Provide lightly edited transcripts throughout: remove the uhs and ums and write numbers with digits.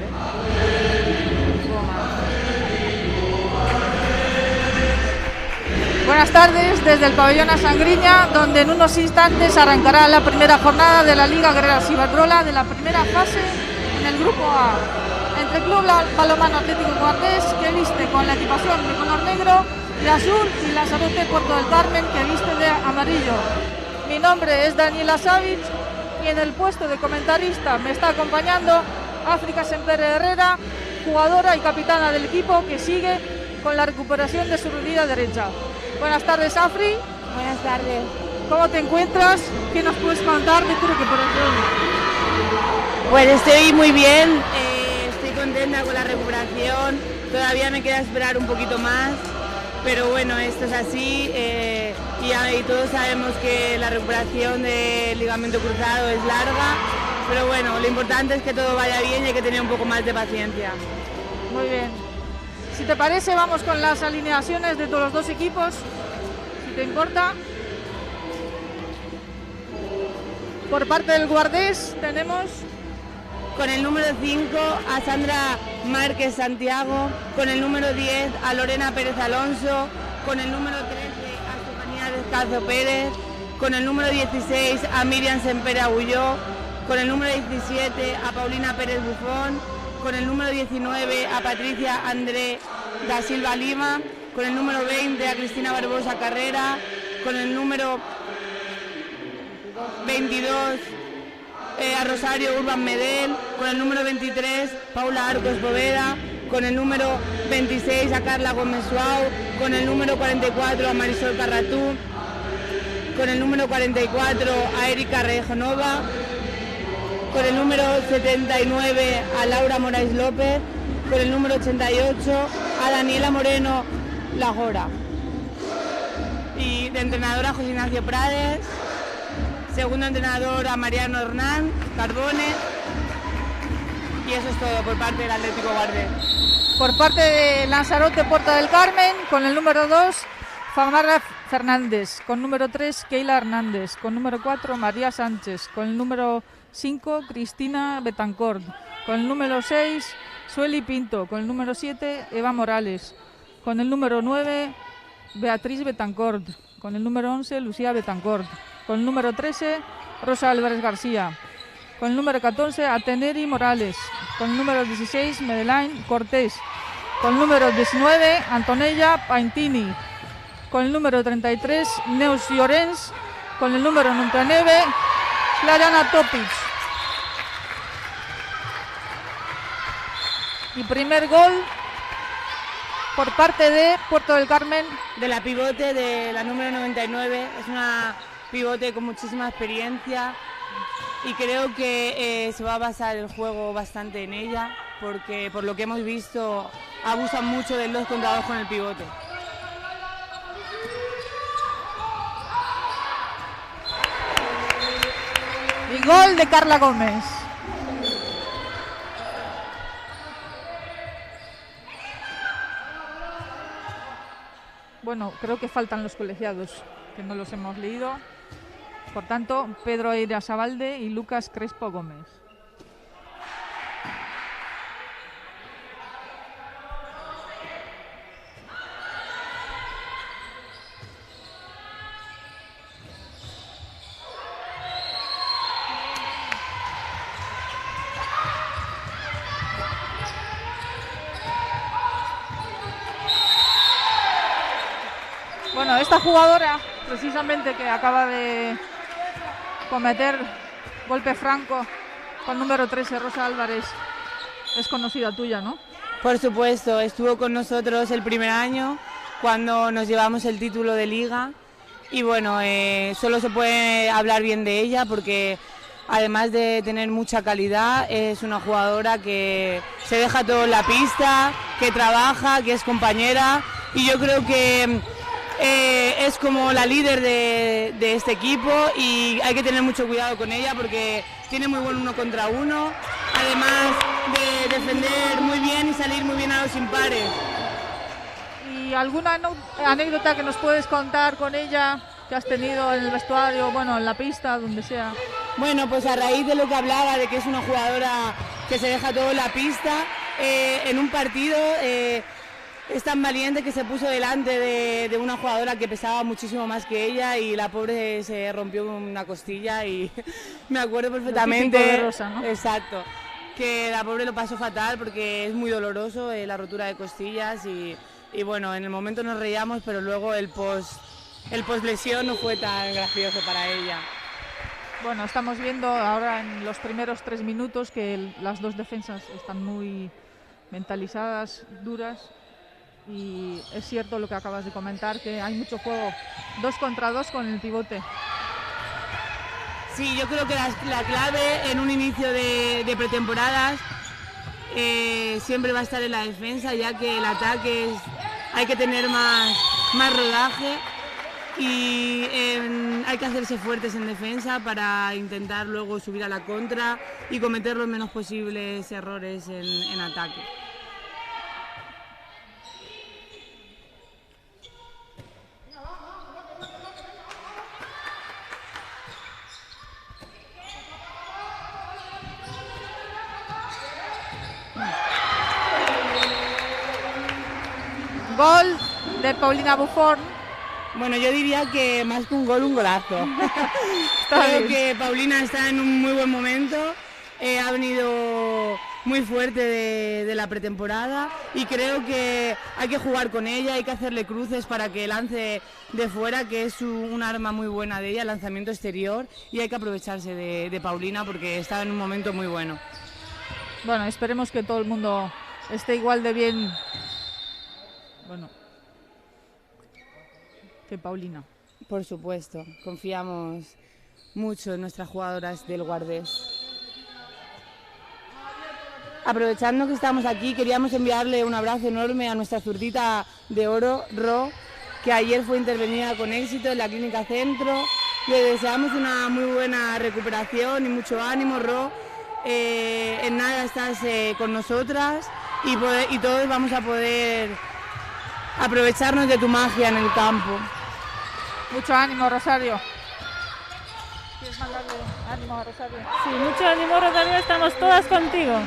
Vale. Buenas tardes desde el pabellón A Sangriña, donde en unos instantes arrancará la primera jornada de la Liga Guerreras Iberdrola de la primera fase en el grupo A, entre Club Balonmano Atlético Guardés, que viste con la equipación de color negro y azul, y Lanzarote Puerto del Carmen, que viste de amarillo. Mi nombre es Daniela Savic y en el puesto de comentarista me está acompañando África Sempere Herrera, jugadora y capitana del equipo, que sigue con la recuperación de su rodilla derecha. Buenas tardes, Afri. Buenas tardes. ¿Cómo te encuentras? ¿Qué nos puedes contar de tu recuperación? Pues estoy muy bien, estoy contenta con la recuperación. Todavía me queda esperar un poquito más, pero bueno, esto es así y todos sabemos que la recuperación del ligamento cruzado es larga, pero bueno, lo importante es que todo vaya bien y hay que tener un poco más de paciencia. Muy bien. Si te parece, vamos con las alineaciones de todos los dos equipos, si te importa. Por parte del Guardés tenemos con el número 5 a Sandra Márquez Santiago, con el número 10 a Lorena Pérez Alonso, con el número 13 a Estefanía Descalzo Pérez, con el número 16 a Miriam Sempere Agulló, con el número 17 a Paulina Pérez Bufón, con el número 19 a Patricia André da Silva Lima, con el número 20 a Cristina Barbosa Carrera, con el número 22 a Rosario Urban Medel, con el número 23 Paula Arcos Boveda, con el número 26 a Carla Gómez Suau, con el número 44 a Marisol Carratú, con el número 44 a Erika Rejonova, con el número 79 a Laura Moraes López, con el número 88 a Daniela Moreno Lajora. Y de entrenadora José Ignacio Prades, segundo entrenador a Mariano Hernán Carbone, y eso es todo por parte del Atlético Guardés. Por parte de Lanzarote Puerto del Carmen, con el número 2 Famara Fernández, con número 3 Keila Hernández, con número 4 María Sánchez, con el número 5 Cristina Betancourt, con el número 6 Sueli Pinto, con el número 7 Eva Morales, con el número 9 Beatriz Betancourt, con el número 11 Lucía Betancourt, con el número 13 Rosa Álvarez García, con el número 14 Ateneri Morales, con el número 16 Medelain Cortés, con el número 19 Antonella Paintini, con el número 33 Neus Llorens, con el número 99 Clarana Topic. Y primer gol por parte de Puerto del Carmen. De la pivote, de la número 99, es una pivote con muchísima experiencia y creo que se va a basar el juego bastante en ella, porque por lo que hemos visto abusan mucho del 2 contra 2 con el pivote. Y gol de Carla Gómez. Bueno, creo que faltan los colegiados, que no los hemos leído. Por tanto, Pedro Eirasabalde y Lucas Crespo Gómez. Bueno, esta jugadora, precisamente, que acaba de cometer golpe franco con número 13, Rosa Álvarez, es conocida tuya, ¿no? Por supuesto, estuvo con nosotros el primer año cuando nos llevamos el título de liga y bueno, solo se puede hablar bien de ella porque además de tener mucha calidad, es una jugadora que se deja todo en la pista, que trabaja, que es compañera y yo creo que es como la líder de este equipo y hay que tener mucho cuidado con ella porque tiene muy buen 1 contra 1, además de defender muy bien y salir muy bien a los impares. ¿Y alguna anécdota que nos puedes contar con ella que has tenido en el vestuario, bueno, en la pista, donde sea? Bueno, pues a raíz de lo que hablaba, de que es una jugadora que se deja todo en la pista. En un partido es tan valiente que se puso delante de una jugadora que pesaba muchísimo más que ella y la pobre se rompió una costilla y me acuerdo perfectamente. Lo típico de Rosa, ¿no? Exacto, que la pobre lo pasó fatal porque es muy doloroso la rotura de costillas y bueno, en el momento nos reíamos, pero luego el post lesión no fue tan gracioso para ella. Bueno, estamos viendo ahora en los primeros 3 minutos que las dos defensas están muy mentalizadas, duras, y es cierto lo que acabas de comentar, que hay mucho juego 2 contra 2 con el pivote. Sí, yo creo que la clave en un inicio de pretemporadas siempre va a estar en la defensa, ya que el ataque hay que tener más rodaje y hay que hacerse fuertes en defensa para intentar luego subir a la contra y cometer los menos posibles errores en ataque. Gol de Paulina Buffon. Bueno, yo diría que más que un gol, un golazo. Creo que Paulina está en un muy buen momento, ha venido muy fuerte de la pretemporada y creo que hay que jugar con ella, hay que hacerle cruces para que lance de fuera, que es un arma muy buena de ella, el lanzamiento exterior, y hay que aprovecharse de Paulina porque está en un momento muy bueno. Bueno, esperemos que todo el mundo esté igual de bien, bueno, que Paulina. Por supuesto, confiamos mucho en nuestras jugadoras del Guardés. Aprovechando que estamos aquí, queríamos enviarle un abrazo enorme a nuestra zurdita de oro, Ro, que ayer fue intervenida con éxito en la Clínica Centro. Le deseamos una muy buena recuperación y mucho ánimo, Ro. En nada estás con nosotras y todos vamos a poder aprovecharnos de tu magia en el campo. Mucho ánimo, Rosario. ¿Quieres mandarle ánimo a Rosario? Sí, mucho ánimo, Rosario, estamos todas contigo.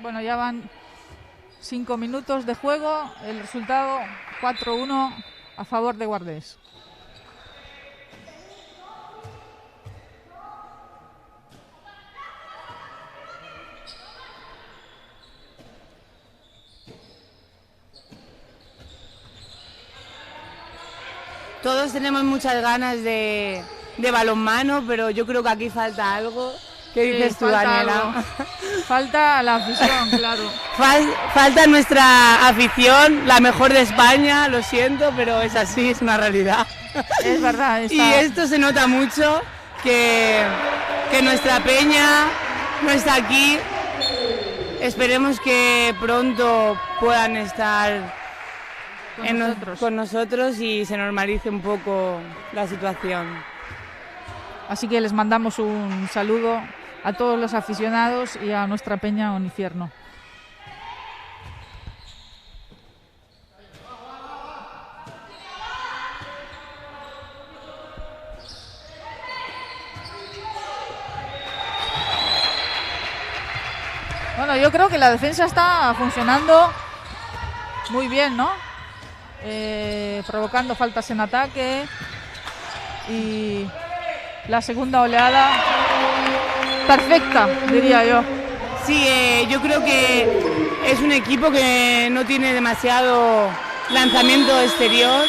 Bueno, ya van 5 minutos de juego, el resultado 4-1 a favor de Guardés. Todos tenemos muchas ganas de balonmano, pero yo creo que aquí falta algo. ¿Qué dices tú, Daniela? Falta la afición, claro. Falta nuestra afición, la mejor de España, lo siento, pero es así, es una realidad. Es verdad. Y esto se nota mucho, que nuestra peña no está aquí. Esperemos que pronto puedan estar con nosotros y se normalice un poco la situación. Así que les mandamos un saludo a todos los aficionados y a nuestra peña Onifierno. Bueno, yo creo que la defensa está funcionando muy bien, ¿no? Provocando faltas en ataque y la segunda oleada perfecta, diría yo. Sí, yo creo que es un equipo que no tiene demasiado lanzamiento exterior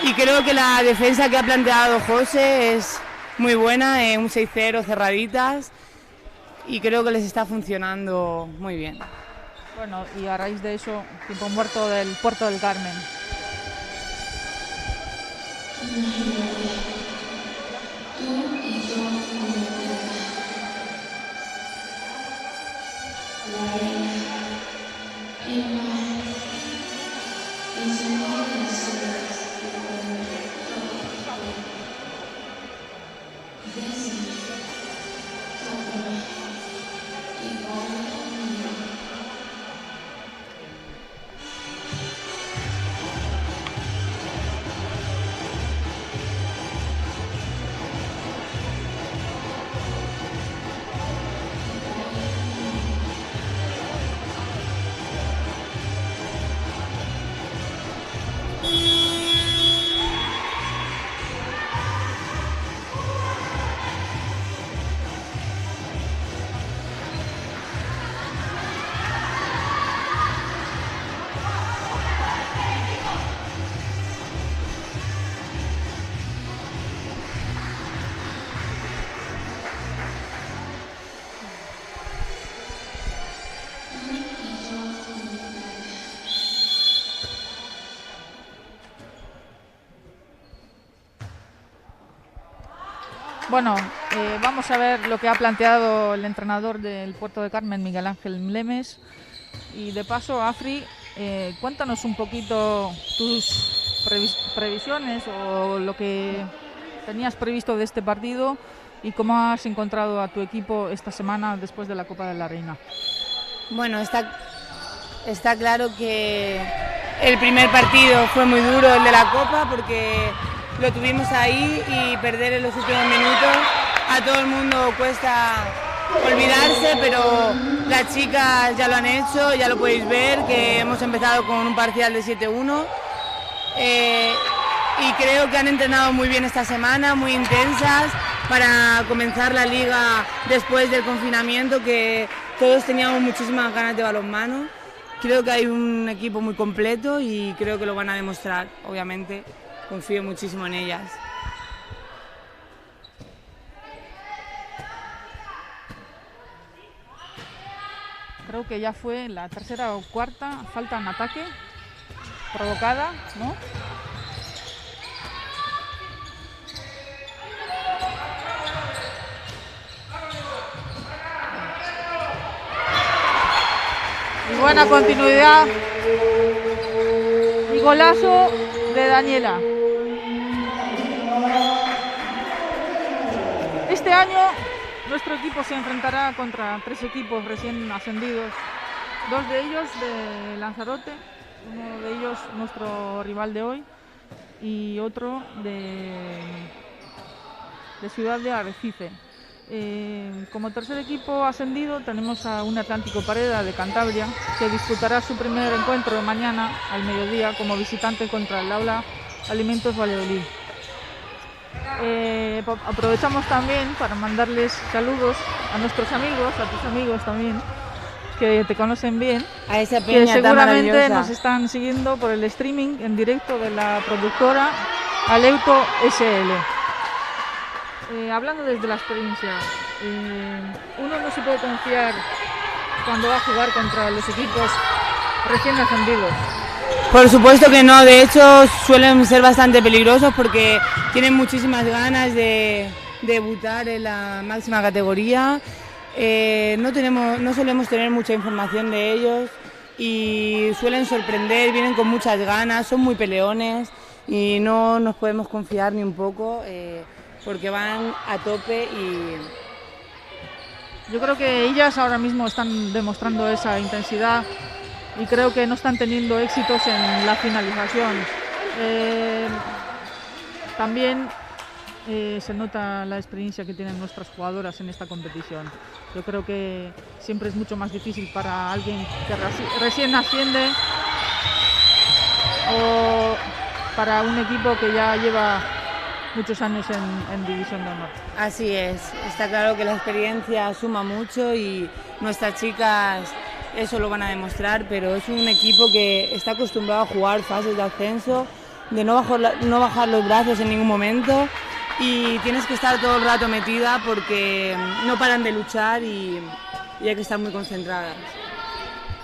y creo que la defensa que ha planteado José es muy buena, un 6-0 cerraditas y creo que les está funcionando muy bien. Bueno, y a raíz de eso, tiempo muerto del Puerto del Carmen. Bueno, vamos a ver lo que ha planteado el entrenador del Puerto de Carmen, Miguel Ángel Lemes. Y de paso, Afri, cuéntanos un poquito tus previsiones o lo que tenías previsto de este partido y cómo has encontrado a tu equipo esta semana después de la Copa de la Reina. Bueno, está claro que el primer partido fue muy duro, el de la Copa, porque lo tuvimos ahí y perder en los últimos minutos. A todo el mundo cuesta olvidarse, pero las chicas ya lo han hecho, ya lo podéis ver, que hemos empezado con un parcial de 7-1. Y creo que han entrenado muy bien esta semana, muy intensas, para comenzar la liga después del confinamiento, que todos teníamos muchísimas ganas de balonmano. Creo que hay un equipo muy completo y creo que lo van a demostrar, obviamente. Confío muchísimo en ellas. Creo que ya fue la tercera o cuarta falta en ataque provocada, ¿no? Y buena continuidad y golazo de Daniela. Este año nuestro equipo se enfrentará contra 3 equipos recién ascendidos, 2 de ellos de Lanzarote, uno de ellos nuestro rival de hoy y otro de Ciudad de Arrecife. Como tercer equipo ascendido tenemos a un Atlántico Pareda de Cantabria, que disputará su primer encuentro mañana al mediodía como visitante contra el Aula Alimentos Valladolid. Aprovechamos también para mandarles saludos a nuestros amigos, a tus amigos también, que te conocen bien, a esa peña que seguramente tan nos están siguiendo por el streaming en directo de la productora Aleuto SL. Hablando desde la experiencia, uno no se puede confiar cuando va a jugar contra los equipos recién ascendidos. Por supuesto que no, de hecho suelen ser bastante peligrosos porque tienen muchísimas ganas de debutar en la máxima categoría. No solemos tener mucha información de ellos y suelen sorprender, vienen con muchas ganas, son muy peleones y no nos podemos confiar ni un poco porque van a tope. Y yo creo que ellas ahora mismo están demostrando esa intensidad y creo que no están teniendo éxitos en la finalización. También se nota la experiencia que tienen nuestras jugadoras en esta competición. Yo creo que siempre es mucho más difícil para alguien que recién asciende o para un equipo que ya lleva muchos años en División de Honor. Así es, está claro que la experiencia suma mucho y nuestras chicas eso lo van a demostrar, pero es un equipo que está acostumbrado a jugar fases de ascenso, de no bajar los brazos en ningún momento y tienes que estar todo el rato metida porque no paran de luchar y hay que estar muy concentradas.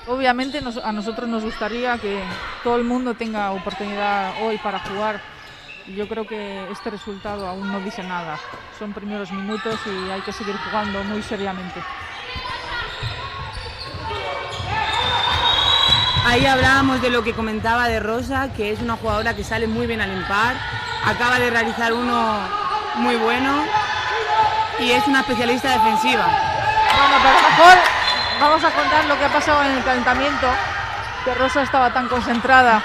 Obviamente a nosotros nos gustaría que todo el mundo tenga oportunidad hoy para jugar. Yo creo que este resultado aún no dice nada. Son primeros minutos y hay que seguir jugando muy seriamente. Ahí hablábamos de lo que comentaba de Rosa, que es una jugadora que sale muy bien al impar. Acaba de realizar uno muy bueno y es una especialista defensiva. Bueno, pero mejor vamos a contar lo que ha pasado en el calentamiento, que Rosa estaba tan concentrada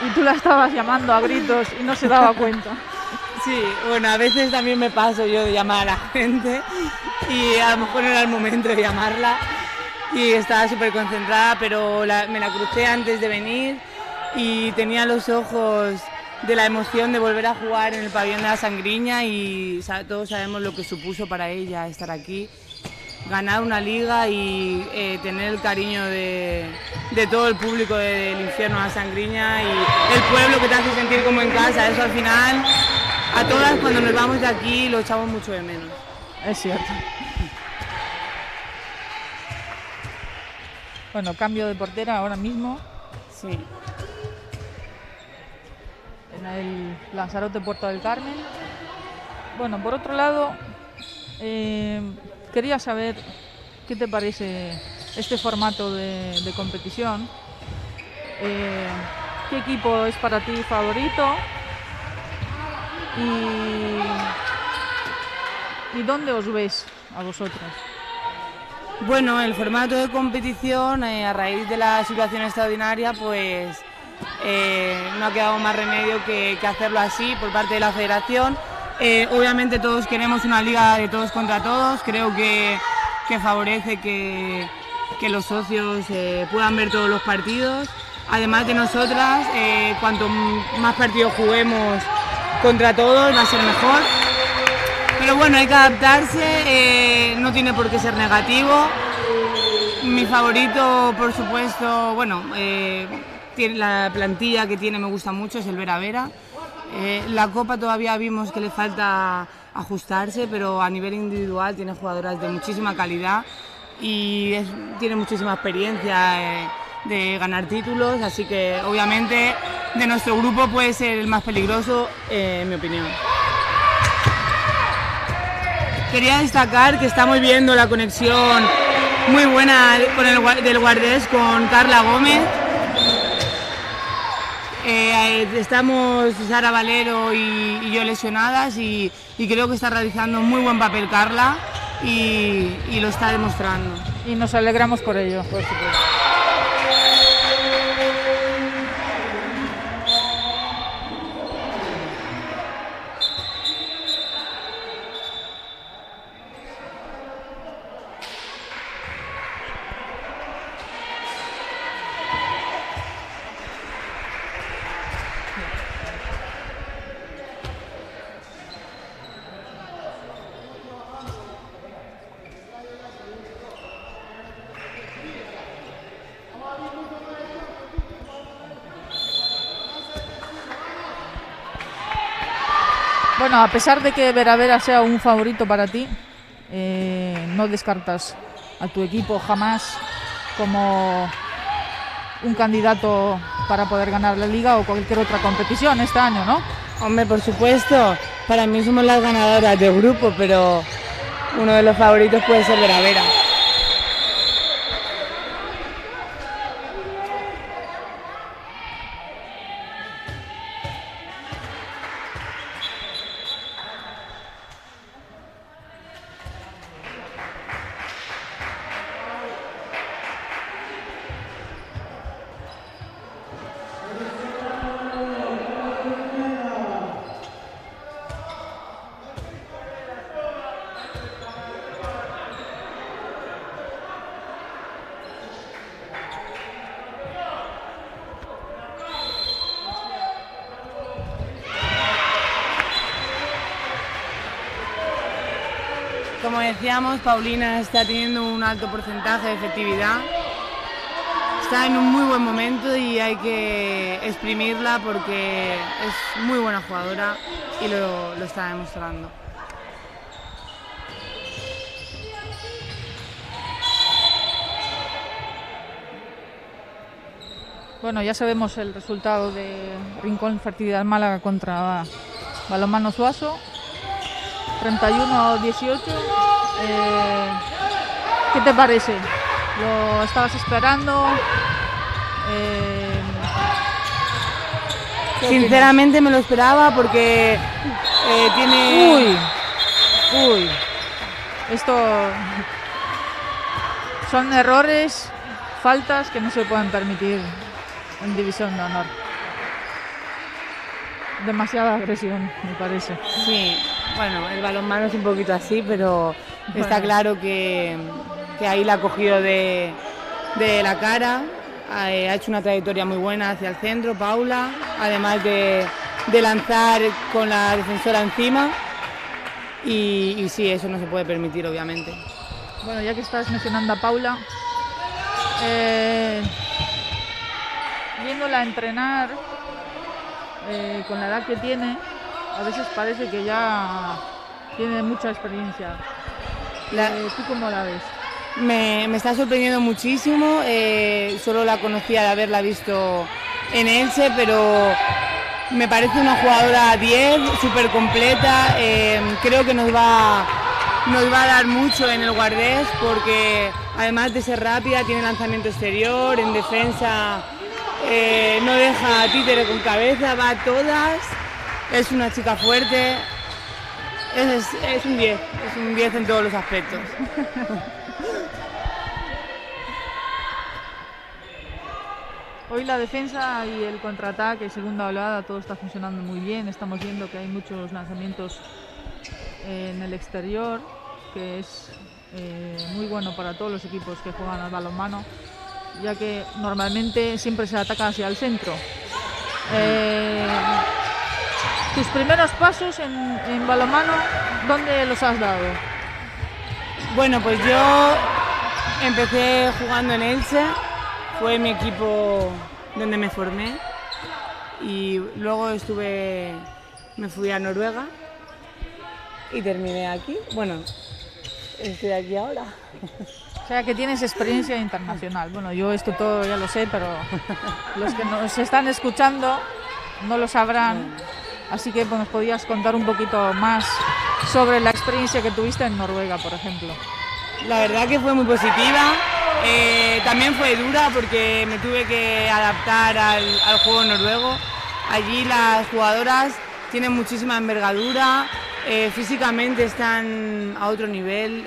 y tú la estabas llamando a gritos y no se daba cuenta. Sí, bueno, a veces también me paso yo de llamar a la gente y a lo mejor no era el momento de llamarla y estaba súper concentrada, pero me la crucé antes de venir y tenía los ojos de la emoción de volver a jugar en el pabellón de la Sangriña y todos sabemos lo que supuso para ella estar aquí. Ganar una liga y tener el cariño de todo el público del infierno de la Sangriña y el pueblo que te hace sentir como en casa. Eso al final, a todas cuando nos vamos de aquí lo echamos mucho de menos. Es cierto. Bueno, cambio de portera ahora mismo. Sí. En el Lanzarote Puerto del Carmen. Bueno, por otro lado, quería saber qué te parece este formato de competición. ¿Qué equipo es para ti favorito? ¿Y dónde os ves a vosotros? Bueno, el formato de competición, a raíz de la situación extraordinaria, pues no ha quedado más remedio que hacerlo así por parte de la federación. Obviamente todos queremos una liga de todos contra todos, creo que favorece que los socios puedan ver todos los partidos. Además de nosotras, cuanto más partidos juguemos contra todos va a ser mejor. Pero bueno, hay que adaptarse, no tiene por qué ser negativo. Mi favorito, por supuesto, bueno, tiene la plantilla que tiene me gusta mucho, es el Vera Vera. La Copa todavía vimos que le falta ajustarse, pero a nivel individual tiene jugadoras de muchísima calidad y tiene muchísima experiencia de ganar títulos, así que obviamente de nuestro grupo puede ser el más peligroso, en mi opinión. Quería destacar que estamos viendo la conexión muy buena del Guardés con Carla Gómez. Estamos Sara Valero y yo lesionadas y creo que está realizando un muy buen papel Carla y lo está demostrando. Y nos alegramos por ello. Por supuesto. Bueno, a pesar de que Vera Vera sea un favorito para ti, no descartas a tu equipo jamás como un candidato para poder ganar la Liga o cualquier otra competición este año, ¿no? Hombre, por supuesto, para mí somos las ganadoras del grupo, pero uno de los favoritos puede ser Vera Vera. Como decíamos, Paulina está teniendo un alto porcentaje de efectividad, está en un muy buen momento y hay que exprimirla porque es muy buena jugadora y lo está demostrando. Bueno, ya sabemos el resultado de Rincón Fertilidad Málaga contra Balonmano Suaso. 31-18. ¿Qué te parece? ¿Lo estabas esperando? Sinceramente me lo esperaba porque tiene... Uy. Esto son errores, faltas que no se pueden permitir en División de Honor. Demasiada agresión, me parece. Sí, bueno, el balonmano es un poquito así, pero está claro que ahí la ha cogido de la cara, ha hecho una trayectoria muy buena hacia el centro, Paula, además de lanzar con la defensora encima, y sí, eso no se puede permitir, obviamente. Bueno, ya que estás mencionando a Paula, viéndola entrenar, con la edad que tiene, a veces parece que ya tiene mucha experiencia. ¿Tú cómo la ves? Me está sorprendiendo muchísimo, solo la conocía de haberla visto en Elche, pero me parece una jugadora 10, súper completa, creo que nos va nos va a dar mucho en el guardés porque además de ser rápida tiene lanzamiento exterior, en defensa no deja títere con cabeza, va a todas, es una chica fuerte, es un 10 en todos los aspectos. Hoy la defensa y el contraataque, segunda oleada, todo está funcionando muy bien. Estamos viendo que hay muchos lanzamientos en el exterior, que es muy bueno para todos los equipos que juegan al balonmano, ya que normalmente siempre se ataca hacia el centro. Tus primeros pasos en balonmano, ¿dónde los has dado? Bueno, pues yo empecé jugando en Elche, fue mi equipo donde me formé y luego me fui a Noruega y terminé aquí. Bueno, estoy aquí ahora. O sea que tienes experiencia internacional. Bueno, yo esto todo ya lo sé, pero los que nos están escuchando no lo sabrán. Así que pues, nos podías contar un poquito más sobre la experiencia que tuviste en Noruega, por ejemplo. La verdad que fue muy positiva. También fue dura porque me tuve que adaptar al juego noruego. Allí las jugadoras tienen muchísima envergadura, físicamente están a otro nivel,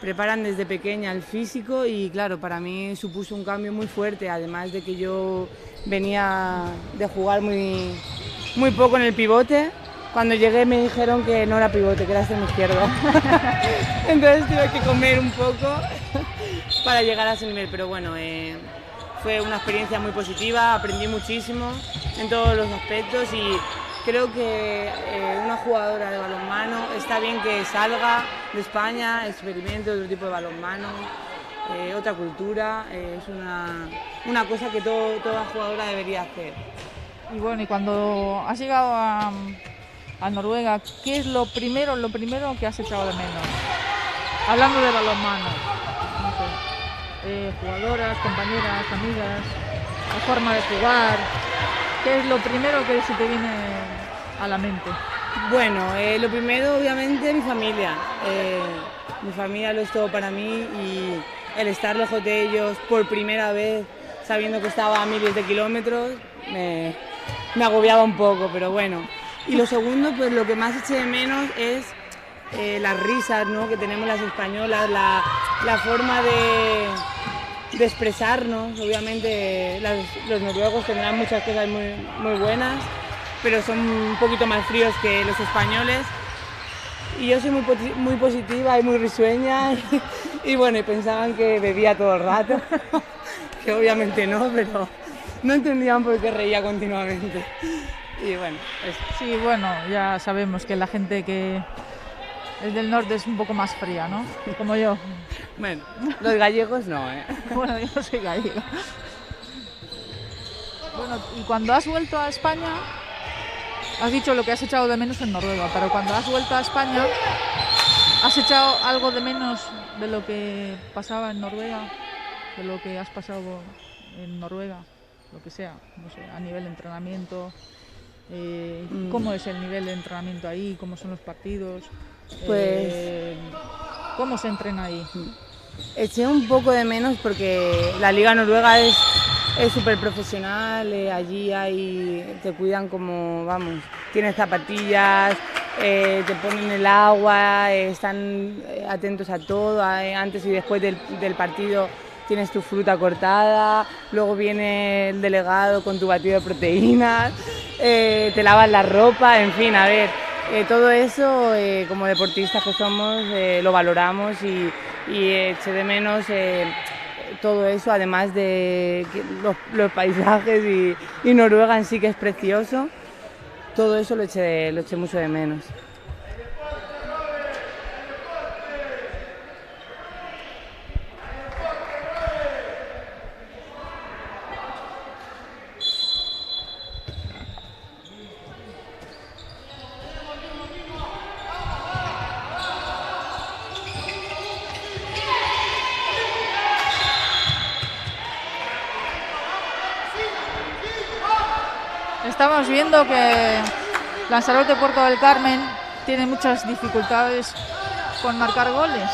preparan desde pequeña el físico y claro, para mí supuso un cambio muy fuerte, además de que yo venía de jugar muy poco en el pivote. Cuando llegué me dijeron que no era pivote, que era extremo izquierdo. Entonces tuve que comer un poco para llegar a ese nivel, pero bueno, fue una experiencia muy positiva, aprendí muchísimo en todos los aspectos y creo que una jugadora de balonmano está bien que salga de España, experimente otro tipo de balonmano, otra cultura, es una cosa que toda jugadora debería hacer. Y bueno, y cuando has llegado a Noruega, ¿qué es lo primero que has echado de menos? Hablando de balonmano, no sé, jugadoras, compañeras, amigas, la forma de jugar, ¿qué es lo primero que se te viene a la mente? Bueno, lo primero obviamente mi familia. Mi familia lo es todo para mí y el estar lejos de ellos por primera vez, sabiendo que estaba a miles de kilómetros, me agobiaba un poco, pero bueno. Y lo segundo, pues lo que más eché de menos es las risas, ¿no?, que tenemos las españolas, la forma de expresarnos. Obviamente los noruegos tendrán muchas cosas muy buenas, pero son un poquito más fríos que los españoles. Y yo soy muy positiva y muy risueña y bueno, y pensaban que bebía todo el rato, que obviamente no, pero no entendían por qué reía continuamente. Y bueno, sí, bueno, ya sabemos que la gente que es del norte es un poco más fría, ¿no? Como yo. Bueno, los gallegos no, ¿eh? Bueno, yo no soy gallega. Bueno, y cuando has vuelto a España, has dicho lo que has echado de menos en Noruega, pero cuando has vuelto a España, ¿has echado algo de menos de lo que pasaba en Noruega? De lo que has pasado en Noruega, lo que sea, no sé, a nivel de entrenamiento. ¿Cómo es el nivel de entrenamiento ahí? ¿Cómo son los partidos? Pues ¿cómo se entrena ahí? Eché un poco de menos porque la liga noruega es súper profesional, allí te cuidan como, vamos, tienes zapatillas, te ponen el agua, están atentos a todo, antes y después del partido tienes tu fruta cortada, luego viene el delegado con tu batido de proteínas, te lavas la ropa, en fin, a ver, todo eso como deportistas que somos lo valoramos y eché de menos todo eso, además de los paisajes y Noruega en sí, que es precioso, todo eso lo eché mucho de menos. Estamos viendo que Lanzarote Puerto del Carmen tiene muchas dificultades con marcar goles.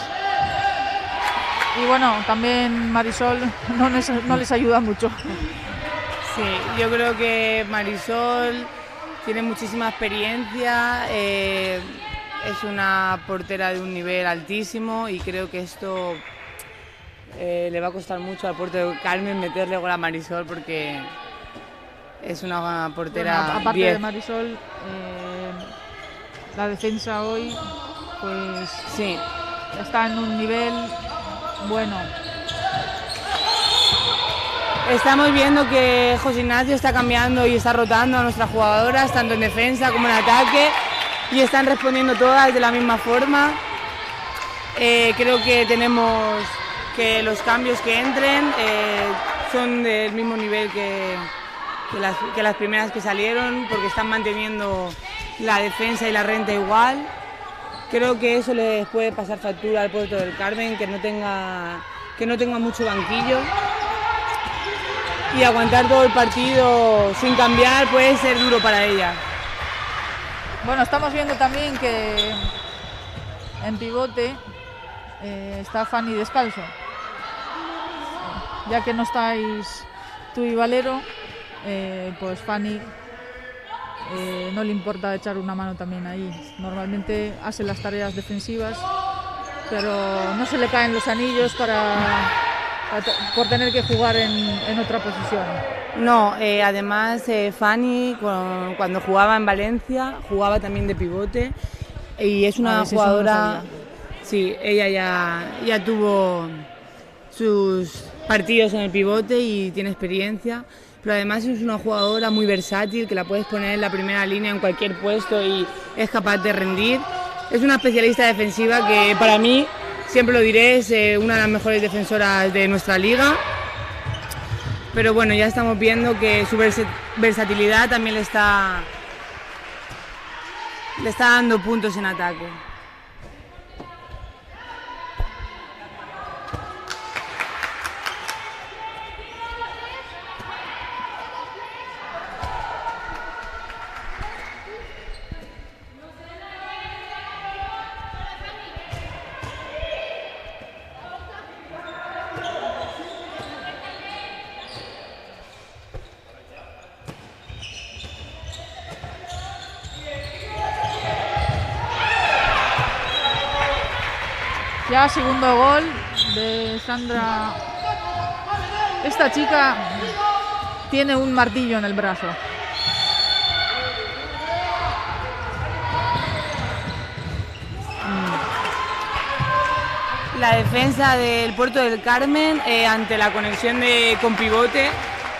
Y bueno, también Marisol no les ayuda mucho. Sí, yo creo que Marisol tiene muchísima experiencia, es una portera de un nivel altísimo y creo que esto le va a costar mucho al Puerto del Carmen meterle gol a Marisol porque es una portera. Bueno, aparte 10. de Marisol, la defensa hoy pues Sí. está en un nivel bueno. Estamos viendo que José Ignacio está cambiando y está rotando a nuestras jugadoras, tanto en defensa como en ataque, y están respondiendo todas de la misma forma. Creo que tenemos que los cambios que entren son del mismo nivel que las primeras que salieron, porque están manteniendo la defensa y la renta igual. Creo que eso les puede pasar factura al Puerto del Carmen, que no tenga mucho banquillo. Y aguantar todo el partido sin cambiar puede ser duro para ella. Bueno, estamos viendo también que en pivote está Fanny descalzo. Ya que no estáis tú y Valero, pues Fanny no le importa echar una mano también ahí. Normalmente hace las tareas defensivas, pero no se le caen los anillos por tener que jugar en otra posición. No, además Fanny cuando jugaba en Valencia jugaba también de pivote y es una jugadora. Sí, ella ya tuvo sus partidos en el pivote y tiene experiencia, pero además es una jugadora muy versátil que la puedes poner en la primera línea en cualquier puesto y es capaz de rendir. Es una especialista defensiva que para mí, siempre lo diré, es una de las mejores defensoras de nuestra liga. Pero bueno, ya estamos viendo que su versatilidad también le está dando puntos en ataque. Ya segundo gol de Sandra. Esta chica tiene un martillo en el brazo. La defensa del Puerto del Carmen ante la conexión con pivote,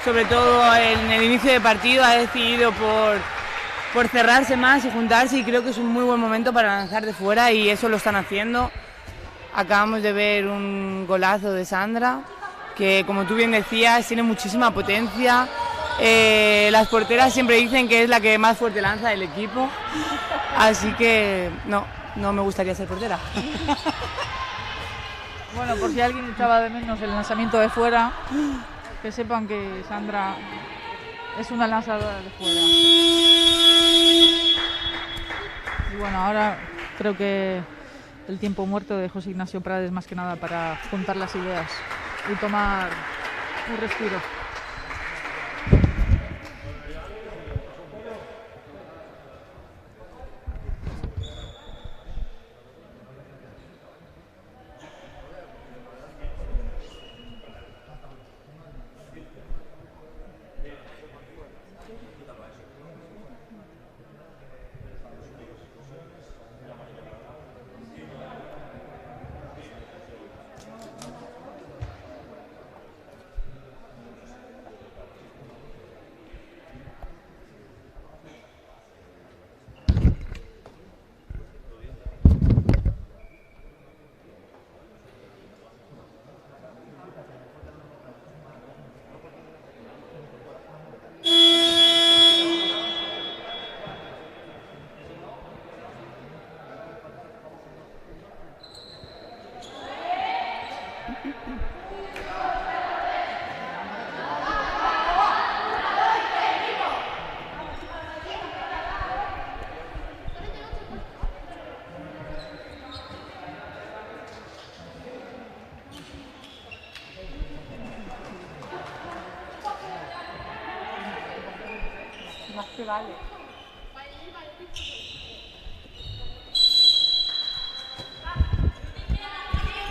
sobre todo en el inicio de partido, ha decidido por cerrarse más y juntarse, y creo que es un muy buen momento para lanzar de fuera y eso lo están haciendo. Acabamos de ver un golazo de Sandra, que como tú bien decías, tiene muchísima potencia. Las porteras siempre dicen que es la que más fuerte lanza del equipo, así que no me gustaría ser portera. Bueno, por si alguien echaba de menos el lanzamiento de fuera, que sepan que Sandra es una lanzadora de fuera. Y bueno, ahora creo que el tiempo muerto de José Ignacio Prades más que nada para juntar las ideas y tomar un respiro.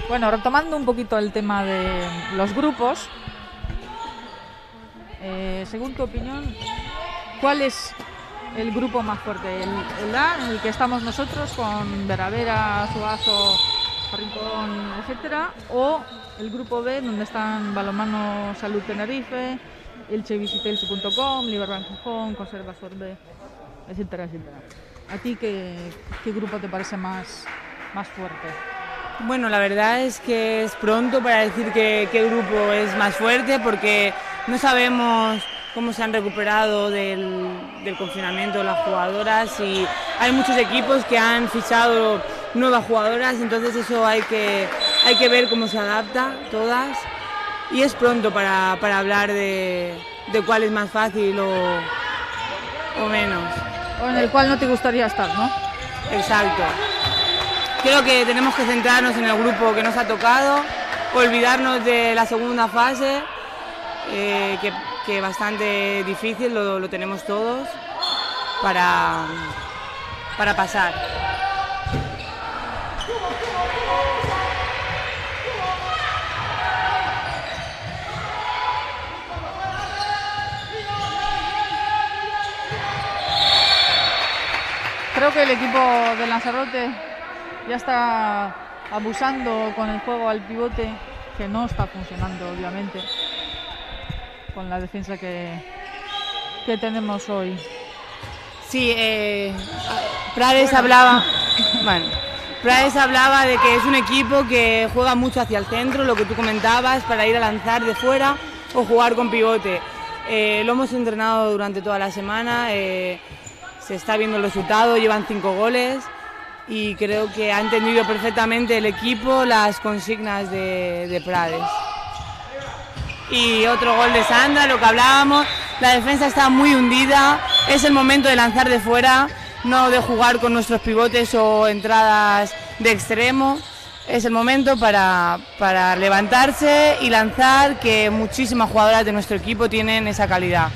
Bueno, retomando un poquito el tema de los grupos, según tu opinión, ¿cuál es el grupo más fuerte? ¿El A, en el que estamos nosotros, con Veravera, Suazo, Rincón, etcétera? ¿O el grupo B, donde están Balonmano Salud Tenerife, elchevicitelce.com, Liberbank Gijón, Conserva Sorbe, etcétera, etcétera? ¿A ti qué grupo te parece más fuerte? Bueno, la verdad es que es pronto para decir qué grupo es más fuerte, porque no sabemos cómo se han recuperado del confinamiento las jugadoras, y hay muchos equipos que han fichado nuevas jugadoras, entonces eso hay que ver cómo se adapta todas, y es pronto para hablar de cuál es más fácil o menos. O en el cual no te gustaría estar, ¿no? Exacto. Creo que tenemos que centrarnos en el grupo que nos ha tocado, olvidarnos de la segunda fase, que bastante difícil, lo tenemos todos, para pasar. Creo que el equipo de Lanzarote ya está abusando con el juego al pivote, que no está funcionando, obviamente, con la defensa que tenemos hoy. Sí, Prades hablaba de que es un equipo que juega mucho hacia el centro, lo que tú comentabas, para ir a lanzar de fuera o jugar con pivote. Lo hemos entrenado durante toda la semana, se está viendo el resultado, llevan 5 goles. Y creo que ha entendido perfectamente el equipo las consignas de Prades. Y otro gol de Sandra, lo que hablábamos, la defensa está muy hundida, es el momento de lanzar de fuera, no de jugar con nuestros pivotes o entradas de extremo, es el momento para levantarse y lanzar, que muchísimas jugadoras de nuestro equipo tienen esa calidad.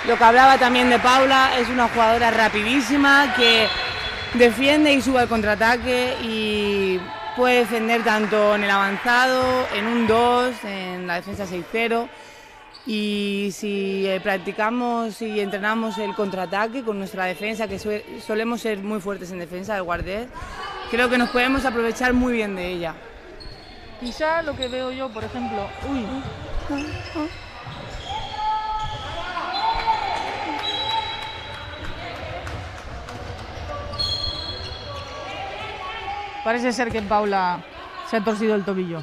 Lo que hablaba también de Paula, es una jugadora rapidísima que defiende y sube al contraataque y puede defender tanto en el avanzado, en un 2, en la defensa 6-0. Y si practicamos y entrenamos el contraataque con nuestra defensa, que solemos ser muy fuertes en defensa del Guardet, creo que nos podemos aprovechar muy bien de ella. Quizá lo que veo yo, por ejemplo... Parece ser que Paula se ha torcido el tobillo.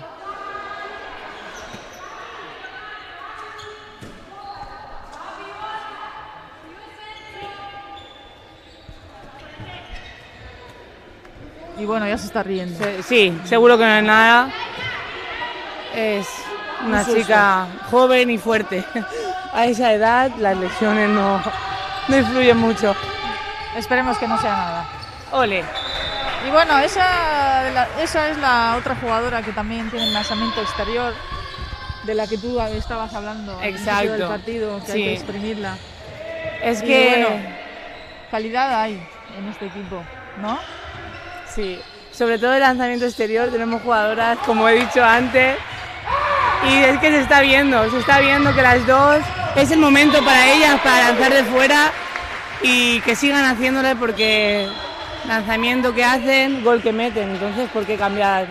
Y bueno, ya se está riendo. Sí, seguro que no es nada. Es una chica joven y fuerte. A esa edad las lesiones no influyen mucho. Esperemos que no sea nada. Ole. Y bueno, esa es la otra jugadora que también tiene lanzamiento exterior, de la que tú estabas hablando. Exacto. Del partido, que hay que exprimirla. Es que... bueno, calidad hay en este equipo, ¿no? Sí, sobre todo el lanzamiento exterior, tenemos jugadoras, como he dicho antes, y es que se está viendo que las dos, es el momento para ellas, para lanzar de fuera y que sigan haciéndole, porque... lanzamiento que hacen, gol que meten, entonces ¿por qué cambiar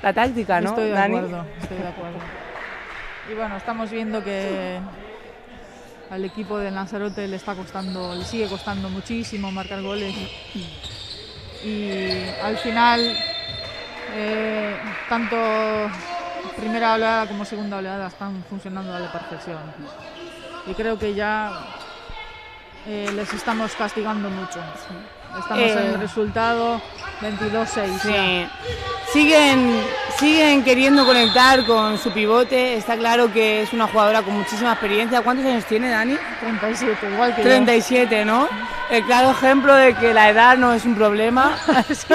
la táctica, no? Estoy de acuerdo. Y bueno, estamos viendo que al equipo de Lanzarote le sigue costando muchísimo marcar goles, y al final tanto primera oleada como segunda oleada están funcionando a la perfección, y creo que ya les estamos castigando mucho. Estamos en el resultado 22-6. Sí. Siguen queriendo conectar con su pivote. Está claro que es una jugadora con muchísima experiencia. ¿Cuántos años tiene, Dani? 37, igual que 37, ¿no? El claro ejemplo de que la edad no es un problema. Sí,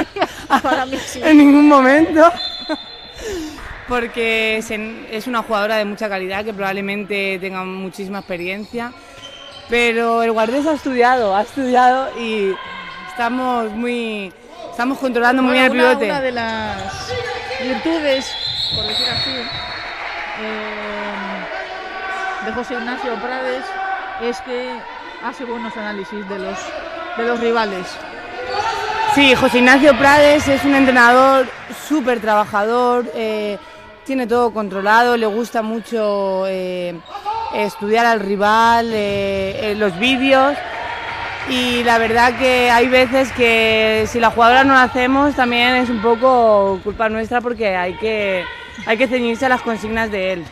para mí sí. En ningún momento. Porque es una jugadora de mucha calidad, que probablemente tenga muchísima experiencia. pero el Guardés ha estudiado y estamos controlando muy bien el pivote. Una de las virtudes, por decir así, de José Ignacio Prades es que hace buenos análisis de los rivales. Sí, José Ignacio Prades es un entrenador súper trabajador, tiene todo controlado, le gusta mucho estudiar al rival, los vídeos, y la verdad que hay veces que si la jugadora no lo hacemos también es un poco culpa nuestra porque hay que ceñirse a las consignas de él.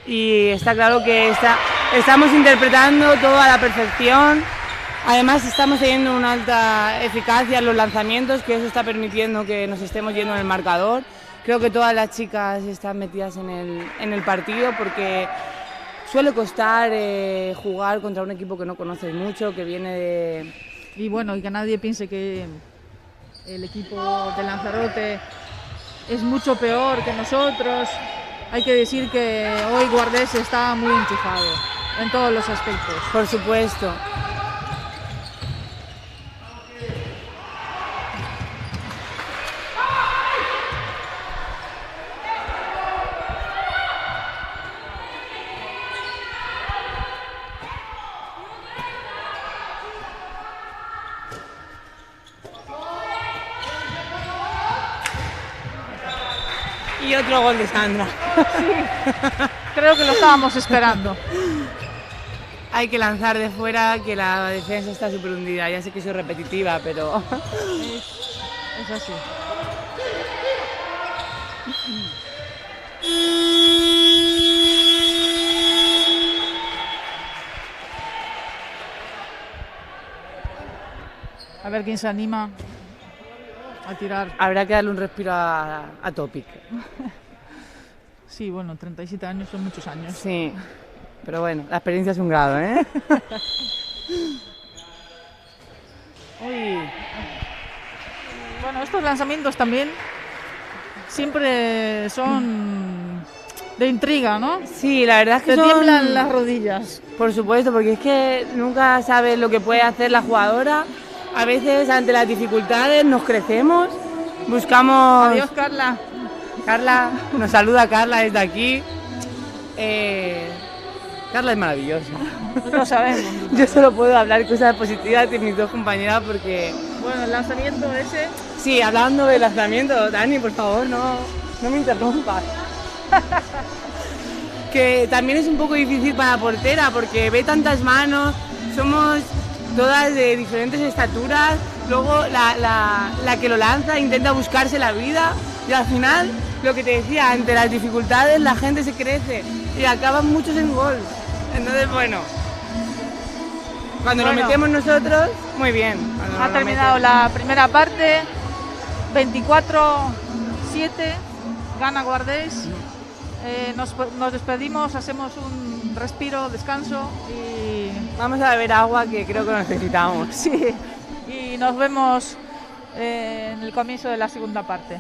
Y está claro que estamos interpretando todo a la perfección. Además estamos teniendo una alta eficacia en los lanzamientos, que eso está permitiendo que nos estemos yendo en el marcador. Creo que todas las chicas están metidas en el partido porque suele costar jugar contra un equipo que no conoces mucho, que viene de... Y bueno, y que nadie piense que el equipo de Lanzarote es mucho peor que nosotros. Hay que decir que hoy Guardés está muy enchufado en todos los aspectos. Por supuesto. Y otro gol de Sandra. Sí, creo que lo estábamos esperando. Hay que lanzar de fuera, que la defensa está súper hundida. Ya sé que soy repetitiva, pero... Es así. A ver quién se anima a tirar. Habrá que darle un respiro a Topic. Sí, bueno, 37 años son muchos años. Sí, pero bueno, la experiencia es un grado, ¿eh? Uy. Bueno, estos lanzamientos también siempre son de intriga, ¿no? Sí, la verdad es que te tiemblan las rodillas. Por supuesto, porque es que nunca sabes lo que puede hacer la jugadora. A veces ante las dificultades nos crecemos, buscamos... Adiós, Carla. Carla, nos saluda Carla desde aquí. Carla es maravillosa. Lo sabemos. Yo solo puedo hablar cosas positivas de mis dos compañeras porque... Bueno, el lanzamiento ese... Sí, hablando de lanzamiento, Dani, por favor, no me interrumpas. Que también es un poco difícil para la portera porque ve tantas manos, somos todas de diferentes estaturas, luego la que lo lanza intenta buscarse la vida y al final, lo que te decía, ante las dificultades la gente se crece y acaban muchos en gol. Entonces, bueno, cuando lo metemos nosotros, muy bien. Ha terminado la primera parte, 24-7, gana Guardés. Nos despedimos, hacemos un respiro, descanso y... Vamos a beber agua que creo que lo necesitamos. Sí, y nos vemos en el comienzo de la segunda parte.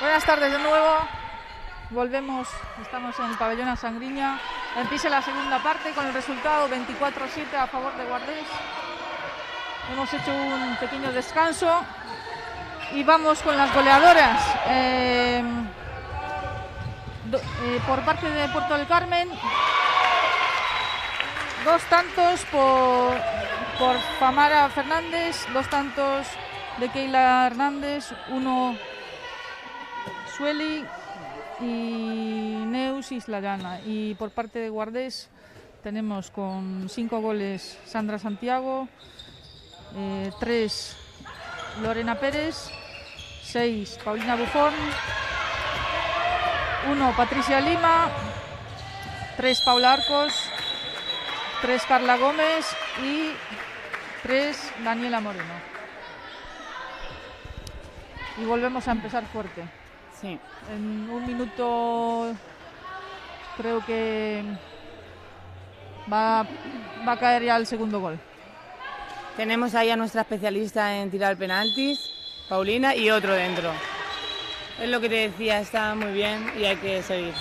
Buenas tardes de nuevo. Volvemos, estamos en el pabellón a Sangriña. Empieza la segunda parte con el resultado 24-7 a favor de Guardés. Hemos hecho un pequeño descanso y vamos con las goleadoras. Por parte de Puerto del Carmen, 2 tantos por Famara Fernández, 2 tantos de Keila Hernández, 1 Sueli y Neus Islayana. Y por parte de Guardés tenemos con 5 goles Sandra Santiago, 3 Lorena Pérez, 6 Paulina Bufón, 1 Patricia Lima, 3 Paula Arcos, 3 Carla Gómez y 3 Daniela Moreno. Y volvemos a empezar fuerte. Sí. En un minuto creo que va a caer ya el segundo gol. Tenemos ahí a nuestra especialista en tirar penaltis, Paulina, y otro dentro. Es lo que te decía, está muy bien y hay que seguir.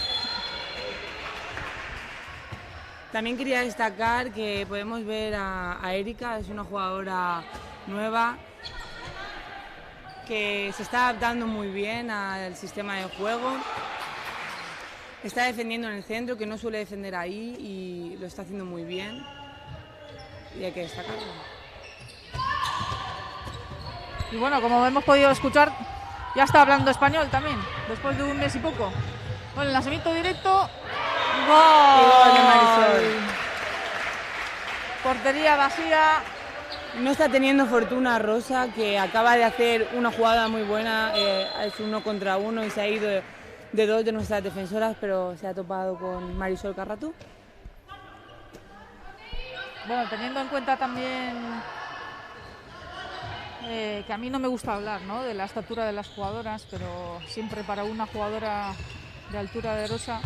También quería destacar que podemos ver a Erika, es una jugadora nueva que se está adaptando muy bien al sistema de juego. Está defendiendo en el centro, que no suele defender ahí, y lo está haciendo muy bien. Y hay que destacarlo. Y bueno, como hemos podido escuchar, ya está hablando español también, después de un mes y poco. Bueno, el lanzamiento directo. ¡Gol! Y gol de Marisol. Portería vacía. No está teniendo fortuna Rosa, que acaba de hacer una jugada muy buena, es 1 contra 1 y se ha ido de 2 de nuestras defensoras, pero se ha topado con Marisol Carratú. Bueno, teniendo en cuenta también que a mí no me gusta hablar, ¿no?, de la estatura de las jugadoras, pero siempre para una jugadora de altura de Rosa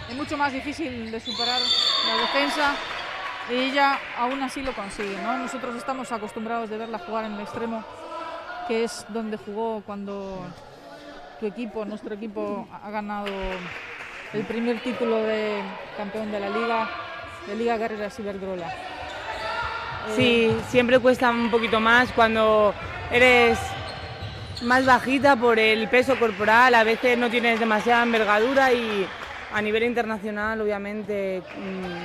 es mucho más difícil de superar la defensa. Y ella aún así lo consigue, ¿no? Nosotros estamos acostumbrados de verla jugar en el extremo, que es donde jugó cuando nuestro equipo ha ganado el primer título de campeón de la Liga Guerreras Iberdrola. Sí, siempre cuesta un poquito más cuando eres más bajita por el peso corporal, a veces no tienes demasiada envergadura y a nivel internacional obviamente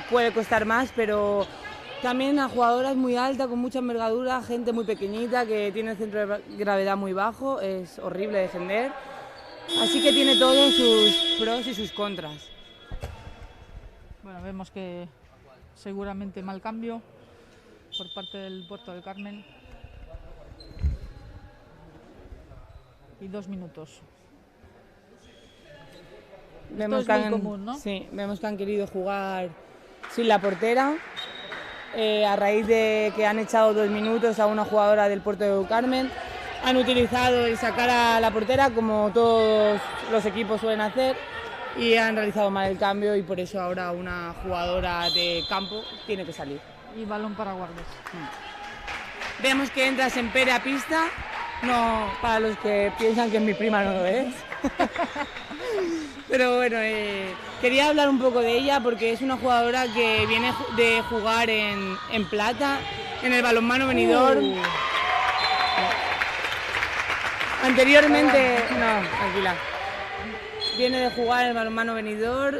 puede costar más, pero también a jugadoras muy altas, con mucha envergadura, gente muy pequeñita que tiene el centro de gravedad muy bajo, es horrible defender. Así que tiene todos sus pros y sus contras. Bueno, vemos que seguramente mal cambio por parte del Puerto del Carmen. Y 2 minutos. Vemos Esto es muy común, ¿no? Sí, vemos que han querido jugar sin la portera, a raíz de que han echado 2 minutos a una jugadora del Puerto del Carmen. Han utilizado el sacar a la portera, como todos los equipos suelen hacer, y han realizado mal el cambio, y por eso ahora una jugadora de campo tiene que salir. Y balón para Guardés. Vemos que entra Sempere a pista, no, para los que piensan que mi prima no lo es. Pero bueno, quería hablar un poco de ella porque es una jugadora que viene de jugar en plata, en el balonmano Benidorm. Anteriormente, no, tranquila. Viene de jugar en el balonmano Benidorm,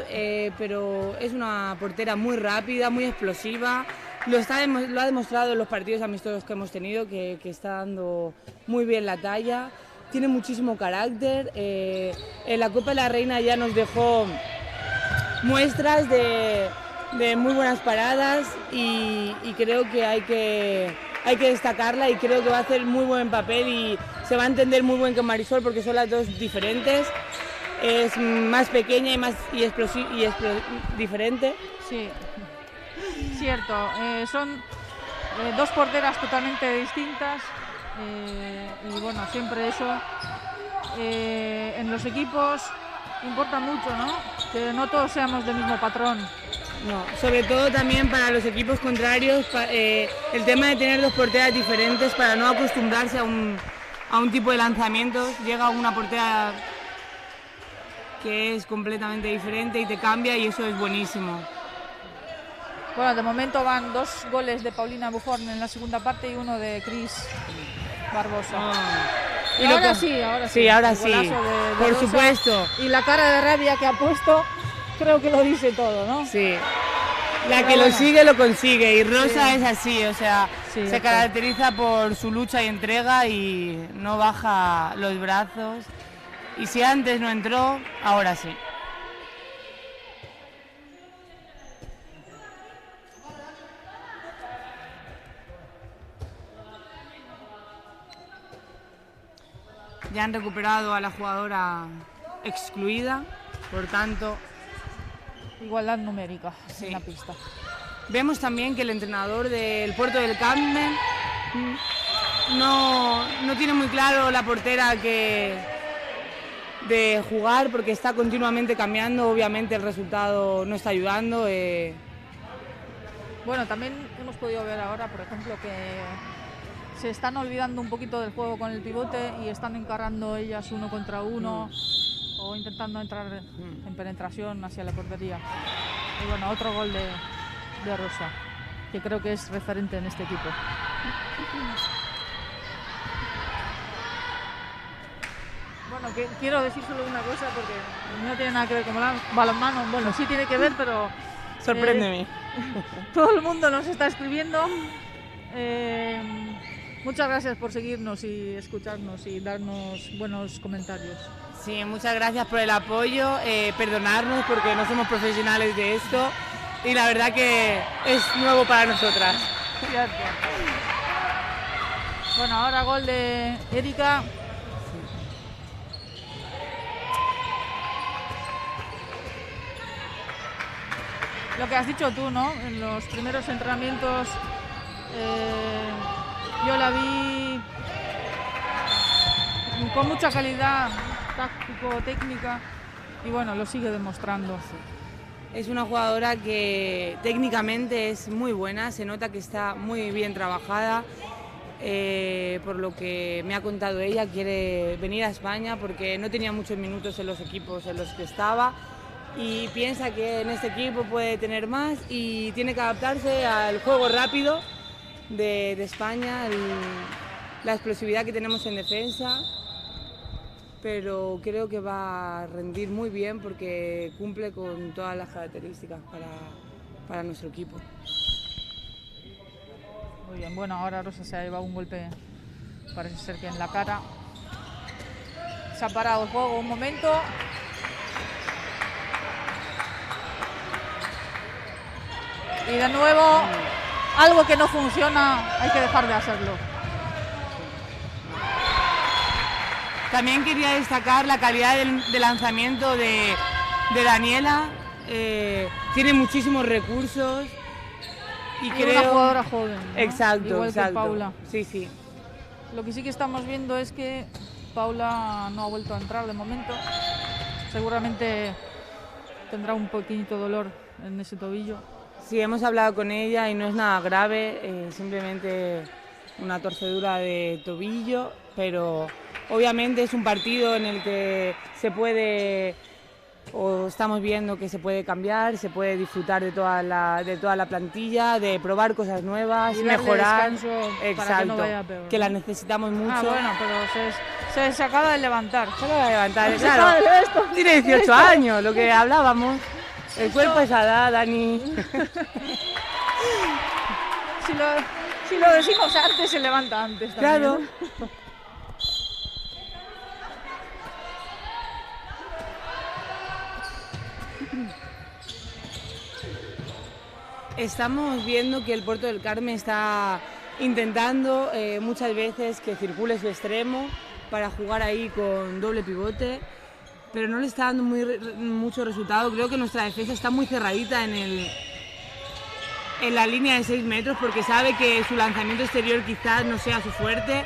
pero es una portera muy rápida, muy explosiva. Lo ha demostrado en los partidos amistosos que hemos tenido, que está dando muy bien la talla. Tiene muchísimo carácter. En la Copa de la Reina ya nos dejó muestras de muy buenas paradas y creo que hay que destacarla, y creo que va a hacer muy buen papel y se va a entender muy bien con Marisol porque son las dos diferentes. Es más pequeña y diferente. Sí, cierto. Son 2 porteras totalmente distintas. Y bueno, siempre eso en los equipos importa mucho, ¿no? Que no todos seamos del mismo patrón. No, sobre todo también para los equipos contrarios, el tema de tener 2 porteras diferentes para no acostumbrarse a un tipo de lanzamientos. Llega una portera que es completamente diferente y te cambia y eso es buenísimo. Bueno, de momento van 2 goles de Paulina Buffon en la segunda parte y 1 de Cris Barbosa. Y ahora sí, ahora sí. Sí, ahora El sí, golazo de por Rosa. supuesto. Y la cara de rabia que ha puesto, creo que lo dice todo, ¿no? Sí. La Pero que bueno. lo sigue, lo consigue. Y Rosa Sí. es así, o sea, Sí, se ok. caracteriza por su lucha y entrega y no baja los brazos. Y si antes no entró, ahora sí. Ya han recuperado a la jugadora excluida, por tanto, Igualdad numérica Sí. en la pista. vemos también que el entrenador del Puerto del Carmen no tiene muy claro la portera de jugar porque está continuamente cambiando, obviamente el resultado no está ayudando. Bueno, también hemos podido ver ahora, por ejemplo, que se están olvidando un poquito del juego con el pivote y están encarando ellas 1 contra 1 o intentando entrar en penetración hacia la portería. Y bueno, otro gol de Rosa, que creo que es referente en este equipo. Bueno, que quiero decir solo una cosa porque no tiene nada que ver con balonmano. Bueno, sí tiene que ver, pero Sorpréndeme. todo el mundo nos está escribiendo. Muchas gracias por seguirnos y escucharnos y darnos buenos comentarios. Sí, muchas gracias por el apoyo, perdonarnos porque no somos profesionales de esto y la verdad que es nuevo para nosotras. Cierto. Bueno, ahora gol de Erika. Lo que has dicho tú, ¿no? En los primeros entrenamientos yo la vi con mucha calidad táctico-técnica y bueno, lo sigue demostrando. Es una jugadora que técnicamente es muy buena, se nota que está muy bien trabajada. Por lo que me ha contado ella, quiere venir a España porque no tenía muchos minutos en los equipos en los que estaba y piensa que en este equipo puede tener más y tiene que adaptarse al juego rápido de España, la explosividad que tenemos en defensa, pero creo que va a rendir muy bien porque cumple con todas las características para nuestro equipo. Muy bien, bueno, ahora Rosa se ha llevado un golpe, parece ser que en la cara. Se ha parado el juego un momento. Y de nuevo, algo que no funciona, hay que dejar de hacerlo. También quería destacar la calidad de lanzamiento de Daniela. Tiene muchísimos recursos. Y Y una jugadora joven, ¿no? Exacto, igual exacto. que Paula. Sí, sí. Lo que sí que estamos viendo es que Paula no ha vuelto a entrar de momento. Seguramente tendrá un pequeñito dolor en ese tobillo. Sí, hemos hablado con ella y no es nada grave, simplemente una torcedura de tobillo, pero obviamente es un partido en el que se puede, o estamos viendo que se puede cambiar, se puede disfrutar de toda la plantilla, de probar cosas nuevas, Y darle mejorar. descanso para que Exacto, no vaya peor, que ¿no? la necesitamos mucho. Ah, bueno, pero se acaba de levantar. Se acaba de levantar, Se acaba claro. de esto. Tiene 18 años, lo que hablábamos. El cuerpo es edad, Dani. Si lo decimos antes, se levanta antes también. Claro. ¿No? Estamos viendo que el Puerto del Carmen está intentando muchas veces que circule su extremo para jugar ahí con doble pivote, pero no le está dando mucho resultado. Creo que nuestra defensa está muy cerradita en la línea de 6 metros porque sabe que su lanzamiento exterior quizás no sea su fuerte,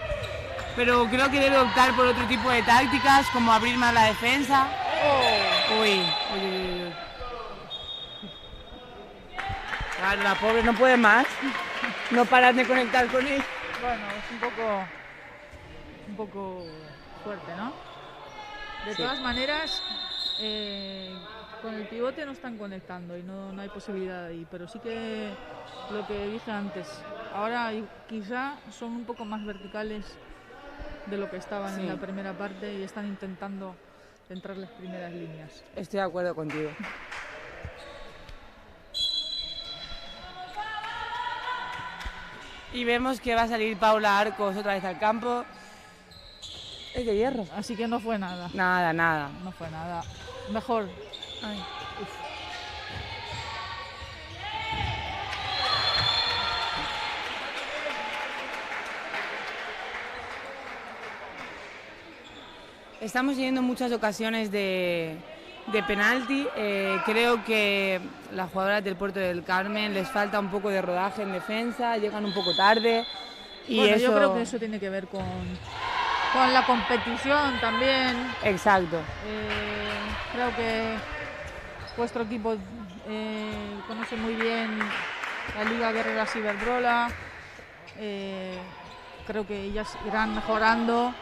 pero creo que debe optar por otro tipo de tácticas como abrir más la defensa. Uy. Claro, la pobre no puede más, no paran de conectar con él. Bueno, es un poco fuerte, ¿no? De Sí. todas maneras, Con el pivote no están conectando y no hay posibilidad ahí, pero sí que lo que dije antes, ahora quizá son un poco más verticales de lo que estaban en la primera parte y están intentando entrar las primeras líneas. Estoy de acuerdo contigo. Y vemos que va a salir Paula Arcos otra vez al campo. Es de hierro. Así que no fue nada. Nada. No fue nada. Mejor. Ay. Estamos teniendo muchas ocasiones de penalti. Creo que las jugadoras del Puerto del Carmen les falta un poco de rodaje en defensa, llegan un poco tarde. Y bueno, eso... yo creo que eso tiene que ver con la competición también. Exacto. Creo que vuestro equipo conoce muy bien la Liga Guerreras Iberdrola. Creo que ellas irán mejorando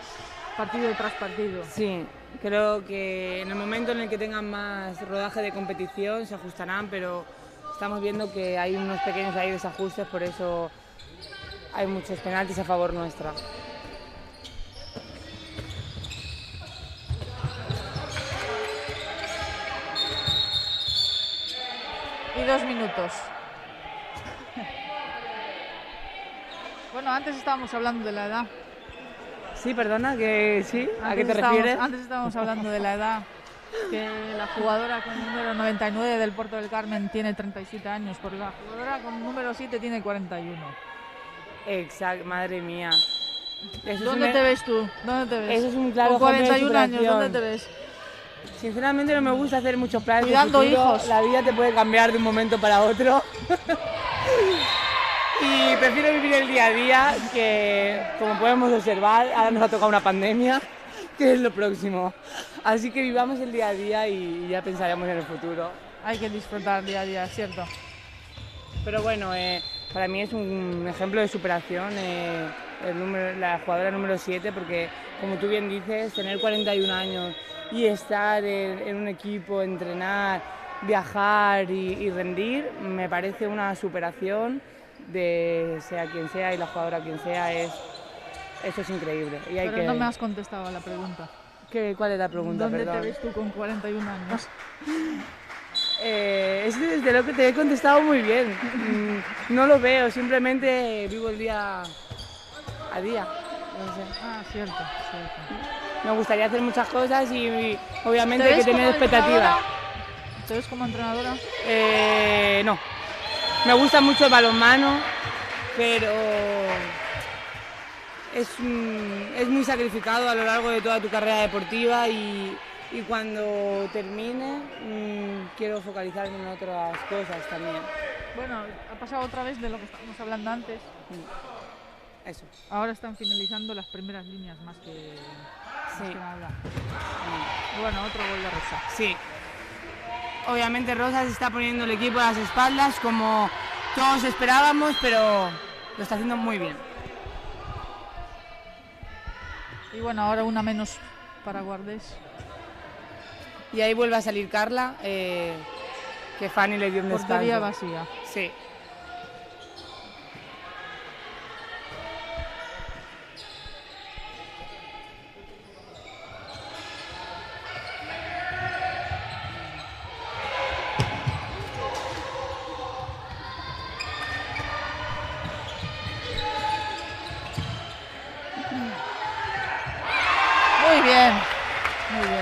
partido tras partido. Sí, creo que en el momento en el que tengan más rodaje de competición se ajustarán, pero estamos viendo que hay unos pequeños desajustes, por eso hay muchos penaltis a favor nuestra. Y 2 minutos. Bueno, antes estábamos hablando de la edad. Sí, perdona, que sí, ¿a qué te refieres? Antes estábamos hablando de la edad, que la jugadora con el número 99 del Puerto del Carmen tiene 37 años, porque la jugadora con el número 7 tiene 41. Exacto, madre mía. ¿Dónde te ves tú? ¿Dónde te ves? Eso es un claro con ejemplo de 41 años, superación. ¿dónde te ves? Sinceramente no me gusta hacer muchos planes. Cuidando de futuro. hijos. La vida te puede cambiar de un momento para otro. Y prefiero vivir el día a día, que como podemos observar, ahora nos ha tocado una pandemia, que es lo próximo. Así que vivamos el día a día y ya pensaremos en el futuro. Hay que disfrutar día a día, ¿cierto? Pero bueno, para mí es un ejemplo de superación la jugadora número 7, porque como tú bien dices, tener 41 años y estar en un equipo, entrenar, viajar y rendir, me parece una superación de sea quien sea y la jugadora quien sea, eso es increíble. Pero no me has contestado a la pregunta. ¿Cuál es la pregunta? ¿Dónde Perdón. te ves tú con 41 años? Es desde lo que te he contestado muy bien. No lo veo, simplemente vivo el día a día. No sé. Ah, cierto. Me gustaría hacer muchas cosas y obviamente hay que tener expectativas. ¿Te ves como entrenadora? No. Me gusta mucho el balonmano, pero es muy sacrificado a lo largo de toda tu carrera deportiva y cuando termine quiero focalizarme en otras cosas también. Bueno, ha pasado otra vez de lo que estábamos hablando antes. Eso. Ahora están finalizando las primeras líneas más que nada. Y bueno, otro gol de Rosa. Sí. Obviamente Rosa se está poniendo el equipo a las espaldas como todos esperábamos, pero lo está haciendo muy bien. Y bueno, ahora una menos para Guardés. Y ahí vuelve a salir Carla, que Fanny le dio un descanso. Portería vacía. Sí.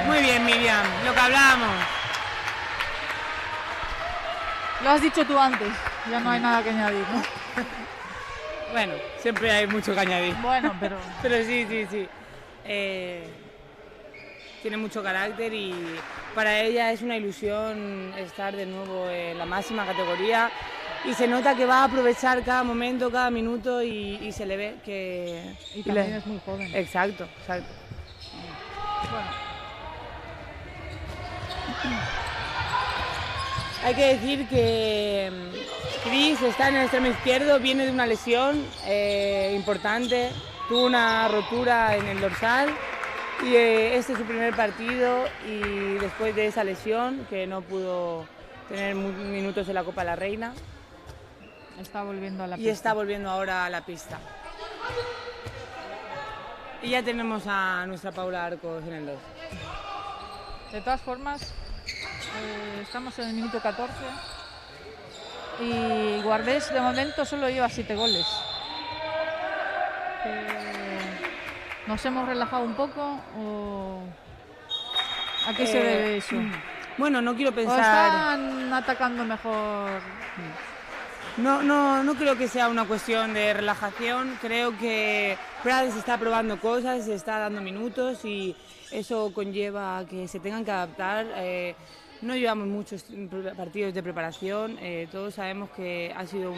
Muy bien, Miriam, lo que hablábamos. Lo has dicho tú antes, ya no hay nada que añadir, ¿no? Bueno, siempre hay mucho que añadir. Bueno, pero... Pero sí. Tiene mucho carácter y para ella es una ilusión estar de nuevo en la máxima categoría y se nota que va a aprovechar cada momento, cada minuto y se le ve que... Y también es muy joven. Exacto. Bueno. Hay que decir que Cris está en el extremo izquierdo, viene de una lesión importante, tuvo una rotura en el dorsal Y este es su primer partido y después de esa lesión, que no pudo tener minutos en la Copa de la Reina. Está volviendo a la Y pista. está volviendo ahora a la pista. Y ya tenemos a nuestra Paula Arcos en el 2. De todas formas, estamos en el minuto 14 y Guardés de momento solo lleva 7 goles. ¿Nos hemos relajado un poco o a qué se debe eso? Bueno, no quiero ¿O pensar... están atacando mejor? No creo que sea una cuestión de relajación. Creo que Prades está probando cosas, se está dando minutos y eso conlleva a que se tengan que adaptar. No llevamos muchos partidos de preparación, todos sabemos que ha sido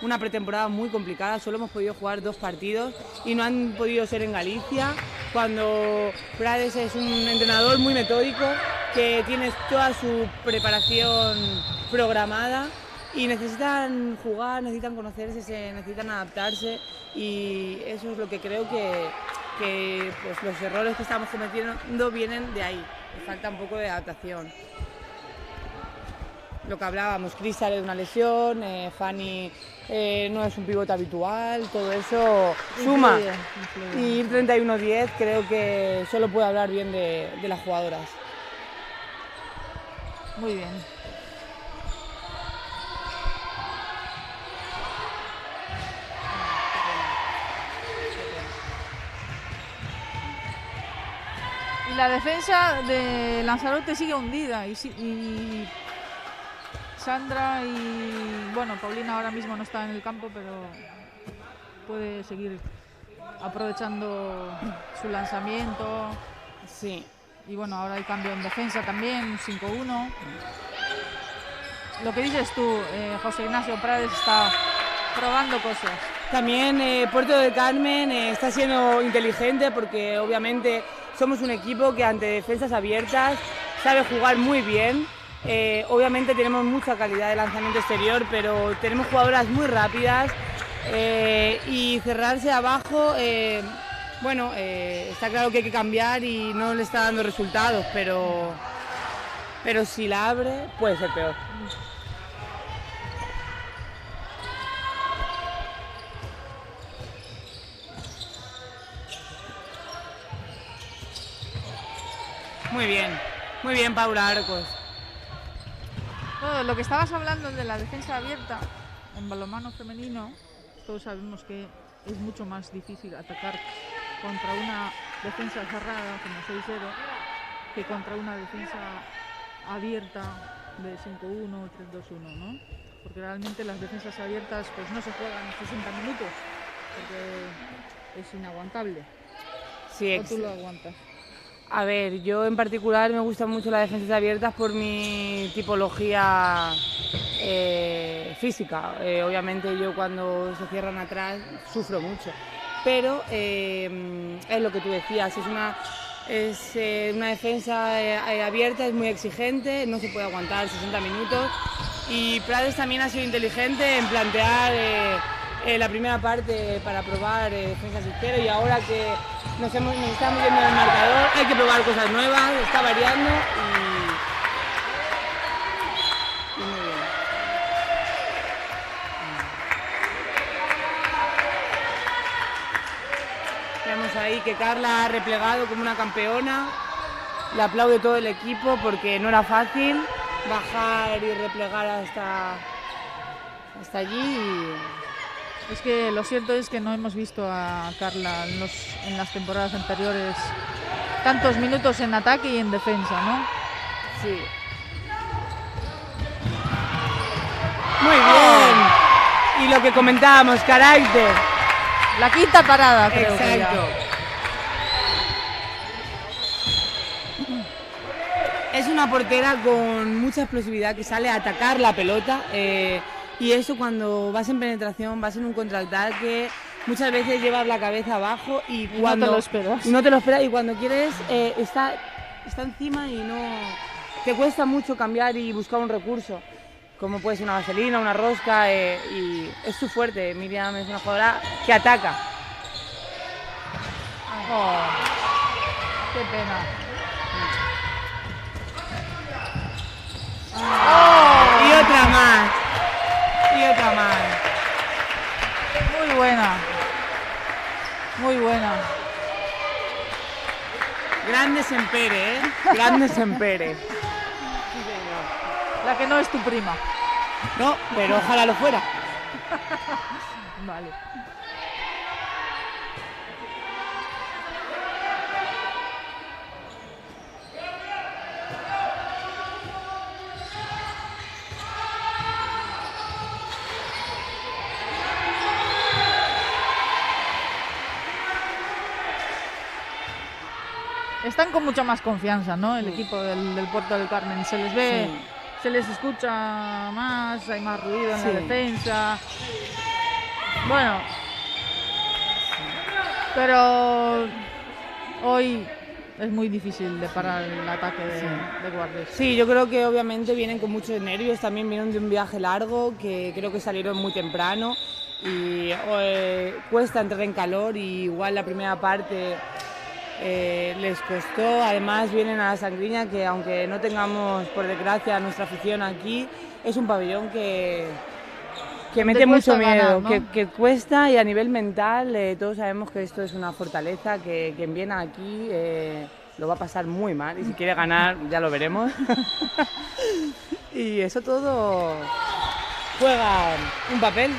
una pretemporada muy complicada, solo hemos podido jugar 2 partidos y no han podido ser en Galicia, cuando Prades es un entrenador muy metódico que tiene toda su preparación programada y necesitan jugar, necesitan conocerse, necesitan adaptarse y eso es lo que creo que pues, los errores que estamos cometiendo vienen de ahí, falta un poco de adaptación. Lo que hablábamos, Cris sale de una lesión, Fanny no es un pivote habitual, todo eso suma. Influye. Y ir 31-10 creo que solo puede hablar bien de las jugadoras. Muy bien. Y la defensa de Lanzarote sigue hundida y Sandra y bueno, Paulina ahora mismo no está en el campo, pero puede seguir aprovechando su lanzamiento. Sí. Y bueno, ahora hay cambio en defensa también, 5-1. Lo que dices tú, José Ignacio Prades está probando cosas. También Puerto del Carmen está siendo inteligente porque obviamente somos un equipo que ante defensas abiertas sabe jugar muy bien. Obviamente tenemos mucha calidad de lanzamiento exterior, pero tenemos jugadoras muy rápidas y cerrarse abajo, está claro que hay que cambiar y no le está dando resultados, pero si la abre puede ser peor. Muy bien Paula Arcos. No, lo que estabas hablando de la defensa abierta en balonmano femenino, todos sabemos que es mucho más difícil atacar contra una defensa cerrada como 6-0 que contra una defensa abierta de 5-1 o 3-2-1, ¿no? Porque realmente las defensas abiertas pues no se juegan 60 minutos porque es inaguantable. Sí, ¿O tú lo aguantas? A ver, yo en particular me gustan mucho las defensas abiertas por mi tipología física. Obviamente yo cuando se cierran atrás sufro mucho, pero es lo que tú decías, es una defensa abierta, es muy exigente, no se puede aguantar 60 minutos y Prades también ha sido inteligente en plantear la primera parte para probar defensas de cero y ahora que nos estamos viendo en el marcador, hay que probar cosas nuevas, está variando y muy bien. Vemos ahí que Carla ha replegado como una campeona, le aplaude todo el equipo porque no era fácil bajar y replegar hasta allí. Es que lo cierto es que no hemos visto a Carla en las temporadas anteriores tantos minutos en ataque y en defensa, ¿no? Sí. Muy bien. Y lo que comentábamos, carácter. La quinta parada, creo. Exacto. Es una portera con mucha explosividad que sale a atacar la pelota. Y eso cuando vas en penetración, vas en un contraataque, muchas veces llevas la cabeza abajo y cuando no te lo esperas. Y no te lo esperas y cuando quieres está encima y no te cuesta mucho cambiar y buscar un recurso, como puede ser una vaselina, una rosca y es su fuerte. Miriam es una jugadora que ataca. Oh, Qué pena. Y otra más. Y otra más. Muy buena. Muy buena. Grande Sempere, ¿eh? Grande Sempere. La que no es tu prima. No, pero ojalá lo fuera. Vale. Están con mucha más confianza, ¿no? El equipo del Puerto del Carmen. Se les ve, se les escucha más, hay más ruido en la defensa. Bueno, pero hoy es muy difícil de parar el ataque de Guardes. Sí, yo creo que obviamente vienen con muchos nervios, también vienen de un viaje largo, que creo que salieron muy temprano y cuesta entrar en calor, y igual la primera parte les costó. Además vienen a la Sangriña, que aunque no tengamos por desgracia nuestra afición aquí, es un pabellón que mete mucho miedo, ganar, ¿no? que cuesta, y a nivel mental todos sabemos que esto es una fortaleza, que quien viene aquí lo va a pasar muy mal, y si quiere ganar ya lo veremos. Y eso todo juega un papel.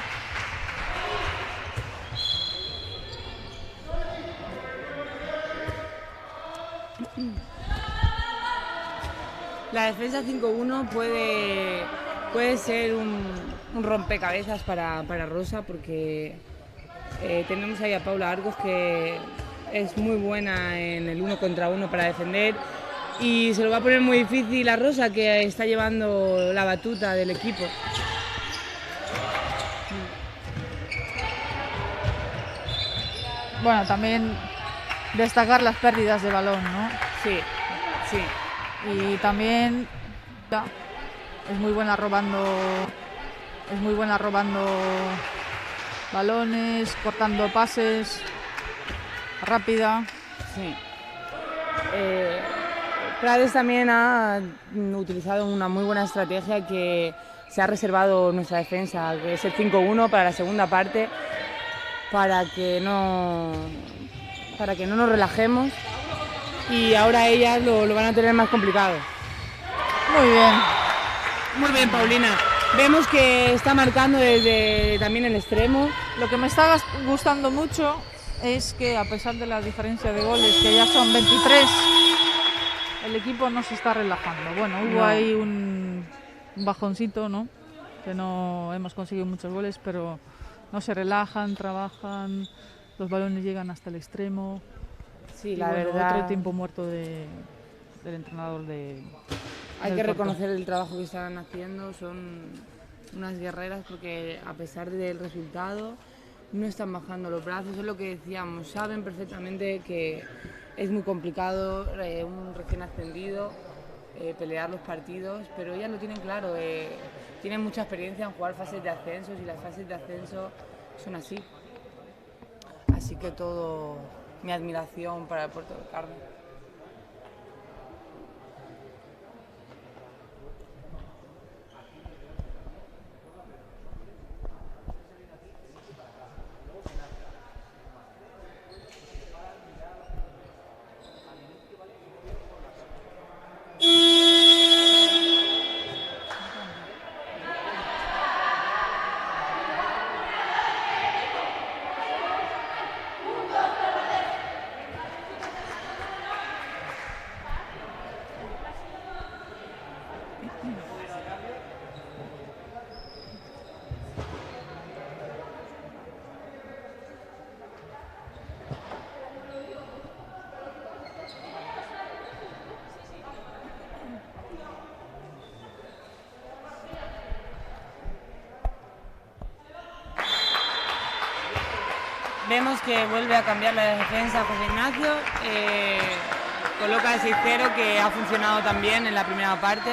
La defensa 5-1 puede ser un rompecabezas para Rosa, porque tenemos ahí a Paula Arcos, que es muy buena en el 1 contra 1 para defender, y se lo va a poner muy difícil a Rosa, que está llevando la batuta del equipo. Bueno, también destacar las pérdidas de balón, ¿no? Sí, sí. Y también es muy buena robando balones, cortando pases, rápida. Sí. Prades también ha utilizado una muy buena estrategia, que se ha reservado nuestra defensa, que es el 5-1 para la segunda parte, para que no nos relajemos, y ahora ellas lo van a tener más complicado. Muy bien. Muy bien, Paulina. Vemos que está marcando desde también el extremo. Lo que me está gustando mucho es que, a pesar de la diferencia de goles, que ya son 23, el equipo no se está relajando. Bueno, hubo ahí un bajoncito, ¿no? Que no hemos conseguido muchos goles, pero no se relajan, trabajan, los balones llegan hasta el extremo. Sí, la verdad. Otro tiempo muerto del entrenador de... Hay que reconocer el trabajo que están haciendo, son unas guerreras, porque a pesar del resultado no están bajando los brazos, es lo que decíamos, saben perfectamente que es muy complicado un recién ascendido pelear los partidos, pero ellas lo tienen claro, tienen mucha experiencia en jugar fases de ascenso, y las fases de ascenso son así. Así que todo mi admiración para el Puerto del Carmen. Vemos que vuelve a cambiar la defensa José Ignacio, coloca el 6-0, que ha funcionado también en la primera parte.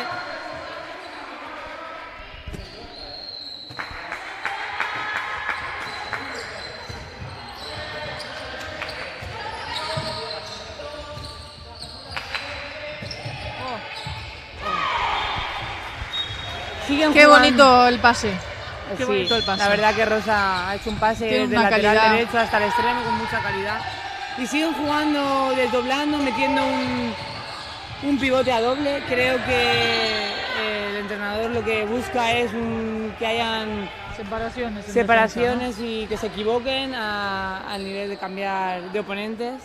Siguen Qué jugando. bonito el pase. Qué Sí, bonito el pase. la verdad que Rosa ha hecho un pase Tiene del una lateral calidad. derecho hasta el extremo con mucha calidad. Y siguen jugando, desdoblando, metiendo un pivote a doble. Creo que el entrenador lo que busca es que hayan Separaciones. en separaciones defensa, y que se equivoquen al nivel de cambiar de oponentes.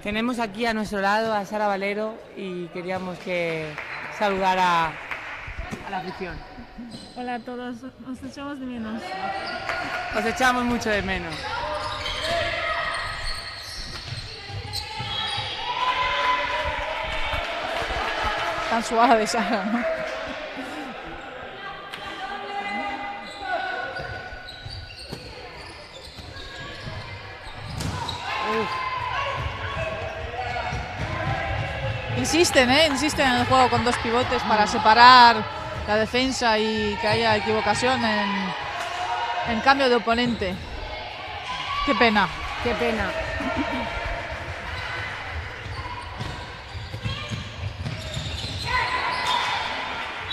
Tenemos aquí a nuestro lado a Sara Valero y queríamos que saludara a la afición. Hola a todos, os echamos de menos. Os echamos mucho de menos. ¿no? Tan suave, Sara, ¿no? Insisten en el juego con dos pivotes para separar la defensa y que haya equivocación en cambio de oponente. Qué pena. Qué pena.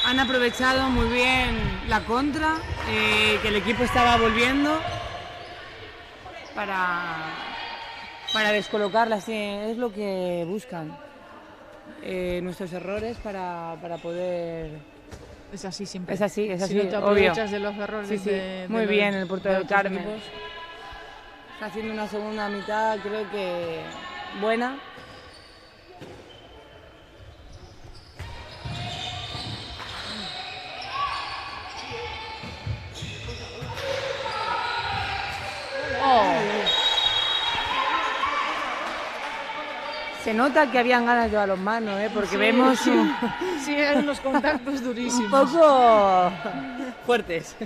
Han aprovechado muy bien la contra, que el equipo estaba volviendo para descolocarlas. Sí, es lo que buscan. Nuestros errores para poder... Es así siempre. Es así, Si no te obvio. aprovechas de los errores Sí, sí, de muy los- bien el Puerto de del otros Carmen. equipos. Está haciendo una segunda mitad, creo que buena. Se nota que habían ganas de balonmano, porque vemos Sí, eran los contactos un durísimos. poco fuertes.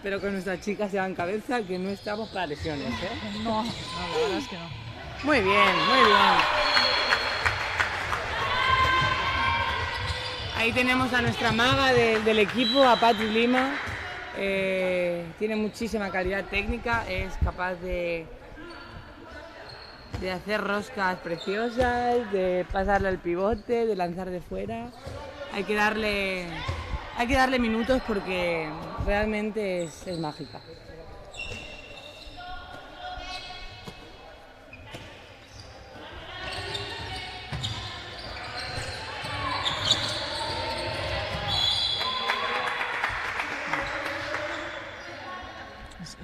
Pero con nuestras chicas se dan cabeza que no estamos para lesiones. No, la verdad es que no. Muy bien, muy bien. Ahí tenemos a nuestra maga del equipo, a Patri Lima. Tiene muchísima calidad técnica, es capaz de hacer roscas preciosas, de pasarle al pivote, de lanzar de fuera. Hay que darle minutos porque realmente es mágica.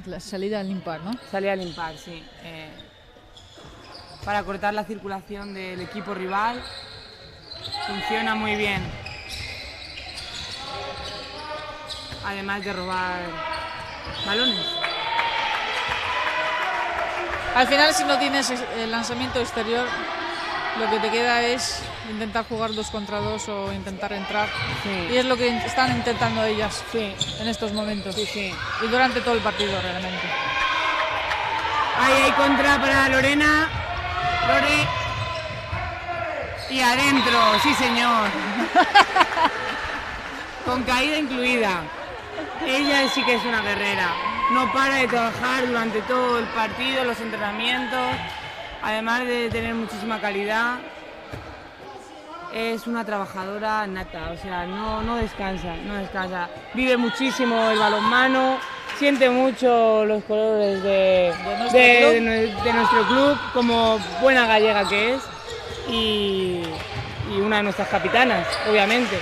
La salida al impar, ¿no? Salía al impar, sí. Para cortar la circulación del equipo rival. Funciona muy bien. Además de robar balones. Al final, si no tienes el lanzamiento exterior, lo que te queda es intentar jugar 2 contra 2 o intentar entrar. Sí. Y es lo que están intentando ellas Sí, en estos momentos. sí, sí. Y durante todo el partido, realmente. Ahí hay contra para Lorena. Lore. Y adentro, sí señor. Con caída incluida. Ella sí que es una guerrera. No para de trabajar durante todo el partido, los entrenamientos. Además de tener muchísima calidad. Es una trabajadora nata, o sea, no descansa, no descansa. Vive muchísimo el balonmano, siente mucho los colores de nuestro club, como buena gallega que es, y una de nuestras capitanas, obviamente.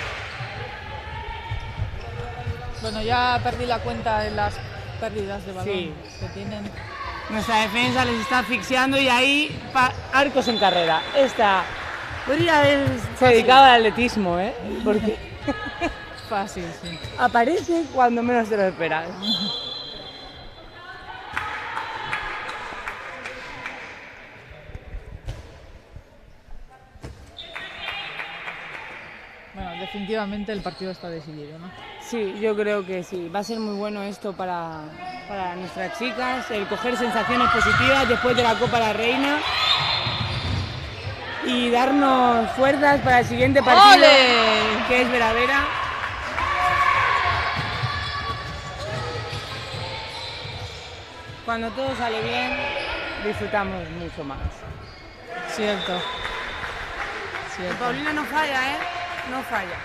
Bueno, ya perdí la cuenta de las pérdidas de balón Sí. que tienen. Nuestra defensa les está asfixiando y ahí Arcos en carrera. Esta podría haberse dedicado al atletismo, porque Fácil, sí. aparece cuando menos te lo esperas. Bueno, definitivamente el partido está decidido, ¿no? Sí, yo creo que sí. Va a ser muy bueno esto para nuestras chicas, el coger sensaciones positivas después de la Copa de la Reina y darnos fuerzas para el siguiente partido, ¡Ole! que es Veravera. cuando todo sale bien, disfrutamos mucho más. Cierto. Y Paulina no falla, ¿eh? No falla.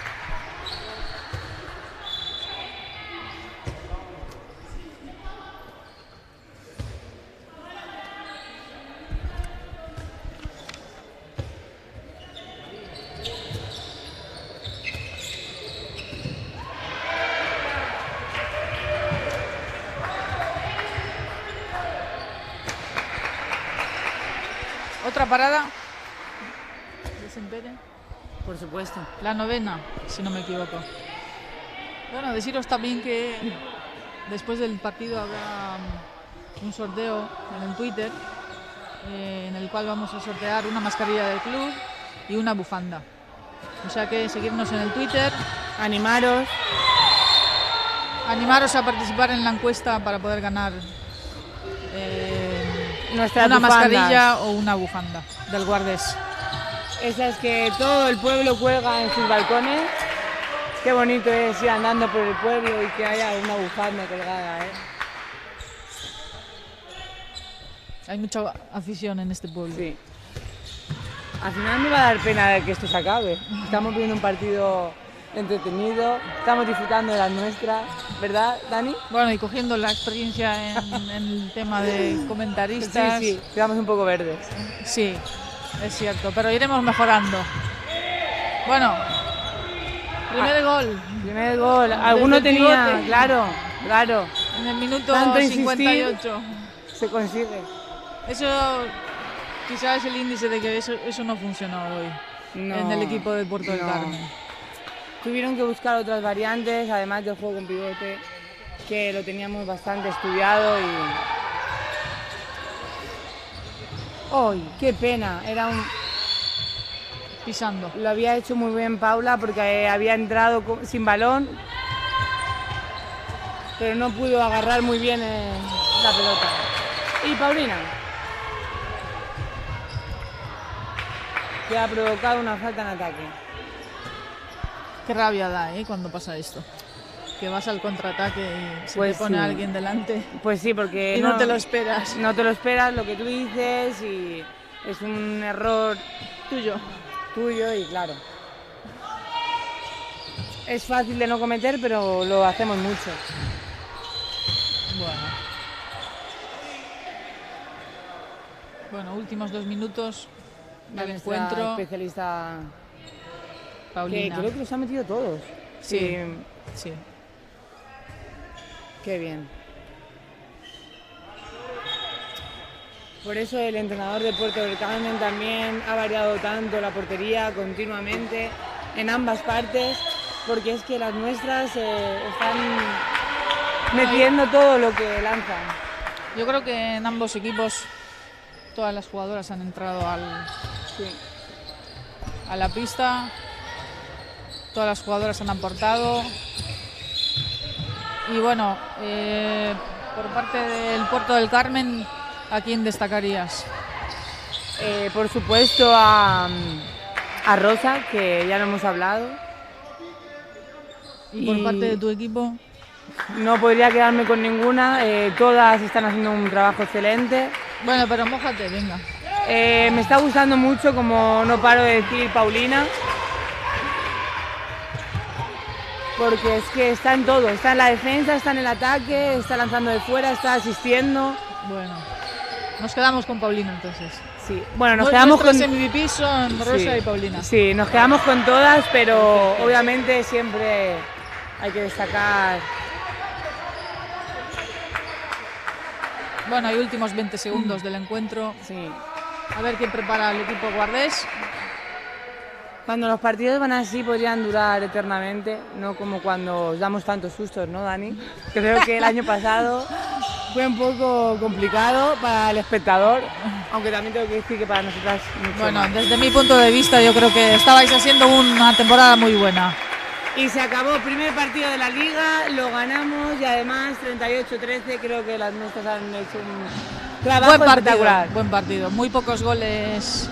Otra parada. Desempere. Por supuesto. La 9ª, si no me equivoco. Bueno, deciros también que después del partido habrá un sorteo en el Twitter, en el cual vamos a sortear una mascarilla del club y una bufanda. O sea que seguirnos en el Twitter. Animaros a participar en la encuesta para poder ganar nuestras una bufandas. mascarilla o una bufanda del Guardés. Esas que todo el pueblo cuelga en sus balcones. Qué bonito es ir andando por el pueblo y que haya una bufanda colgada, ¿eh? Hay mucha afición en este pueblo. Sí. Al final me va a dar pena que esto se acabe. Estamos viendo un partido entretenido, estamos disfrutando de las nuestras, ¿verdad, Dani? Bueno, y cogiendo la experiencia en el tema de comentaristas. Sí, quedamos un poco verdes. Sí, es cierto, pero iremos mejorando. Bueno, primer gol. Primer gol. Alguno Desde el tenía, pivote. claro. En el minuto Tanto insistir. 58. Se consigue. Eso quizás es el índice de que eso no funcionó hoy No, en el equipo de Puerto del no. Carmen. Tuvieron que buscar otras variantes, además del juego con pivote, que lo teníamos bastante estudiado y... ¡Ay, qué pena! Pisando. Lo había hecho muy bien Paula porque había entrado sin balón, pero no pudo agarrar muy bien la pelota. Y Paulina, que ha provocado una falta en ataque. Qué rabia da, cuando pasa esto. Que vas al contraataque y se Pues te pone sí. alguien delante Pues sí, porque y no te lo esperas. no te lo esperas lo que tú dices y es un error tuyo y claro. Es fácil de no cometer, pero lo hacemos mucho. Bueno, últimos 2 minutos del Nuestra encuentro. especialista que Paulina. creo que los ha metido todos. Sí. Y Sí. qué bien. Por eso el entrenador de Puerto del Carmen también ha variado tanto la portería continuamente en ambas partes, porque es que las nuestras están metiendo todo lo que lanzan. Yo creo que en ambos equipos todas las jugadoras han entrado Sí. a la pista, todas las jugadoras han aportado y bueno, por parte del Puerto del Carmen, ¿a quién destacarías? Por supuesto a Rosa, que ya lo hemos hablado. Y por Y- parte de tu equipo, No podría quedarme con ninguna, todas están haciendo un trabajo excelente. bueno, pero mójate, venga. Me está gustando mucho, como no paro de decir, Paulina, porque es que está en todo, está en la defensa, está en el ataque, está lanzando de fuera, está asistiendo. Bueno, nos quedamos con Paulina entonces. Sí. Bueno, nos quedamos con... Nuestras MVP son Rosa Sí, y Paulina. Sí, nos quedamos con todas, pero obviamente siempre hay que destacar. Bueno, hay últimos 20 segundos del encuentro. Sí. A ver quién prepara el equipo guardés. Cuando los partidos van así podrían durar eternamente, no como cuando os damos tantos sustos, ¿no, Dani? Creo que el año pasado fue un poco complicado para el espectador, aunque también tengo que decir que para nosotras mucho Bueno, más. desde mi punto de vista yo creo que estabais haciendo una temporada muy buena. Y se acabó el primer partido de la liga, lo ganamos y además 38-13, creo que las nuestras han hecho un trabajo espectacular. Buen partido. Muy pocos goles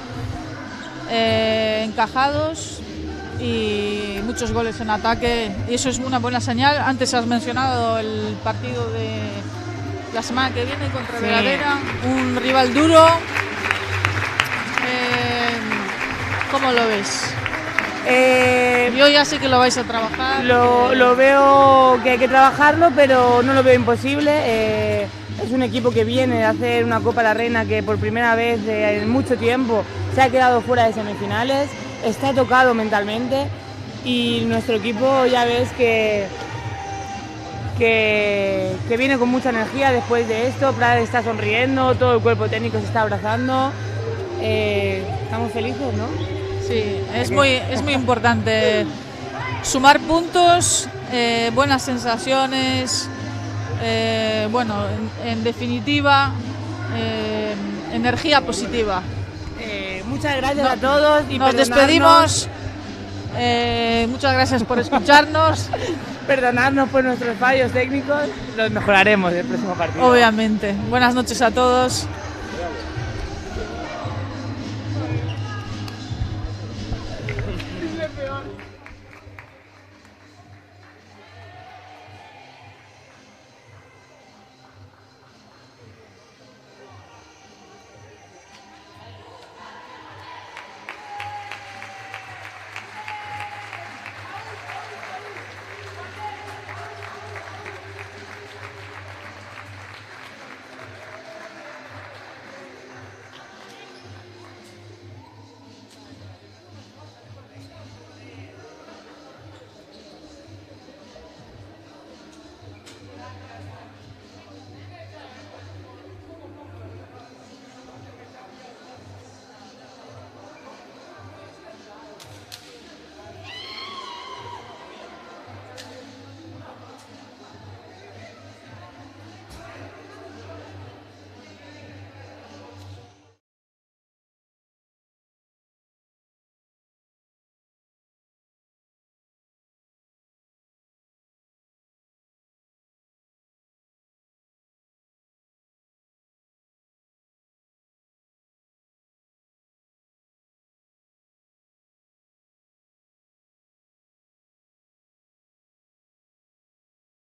encajados y muchos goles en ataque y eso es una buena señal. Antes has mencionado el partido de la semana que viene contra Sí. Veradera, un rival duro. ¿Cómo lo ves? Yo ya sé que lo vais a trabajar. Lo veo que hay que trabajarlo, pero no lo veo imposible. Es un equipo que viene de hacer una Copa de la Reina que por primera vez en mucho tiempo se ha quedado fuera de semifinales, está tocado mentalmente y nuestro equipo ya ves que viene con mucha energía después de esto. Prade está sonriendo, todo el cuerpo técnico se está abrazando. Estamos felices, ¿no? Sí, es muy importante sumar puntos, buenas sensaciones, bueno, en definitiva, energía positiva. Muchas gracias a todos y Nos perdonadnos. despedimos. Muchas gracias por escucharnos. Perdonadnos por nuestros fallos técnicos, los mejoraremos el próximo partido. Obviamente. Buenas noches a todos.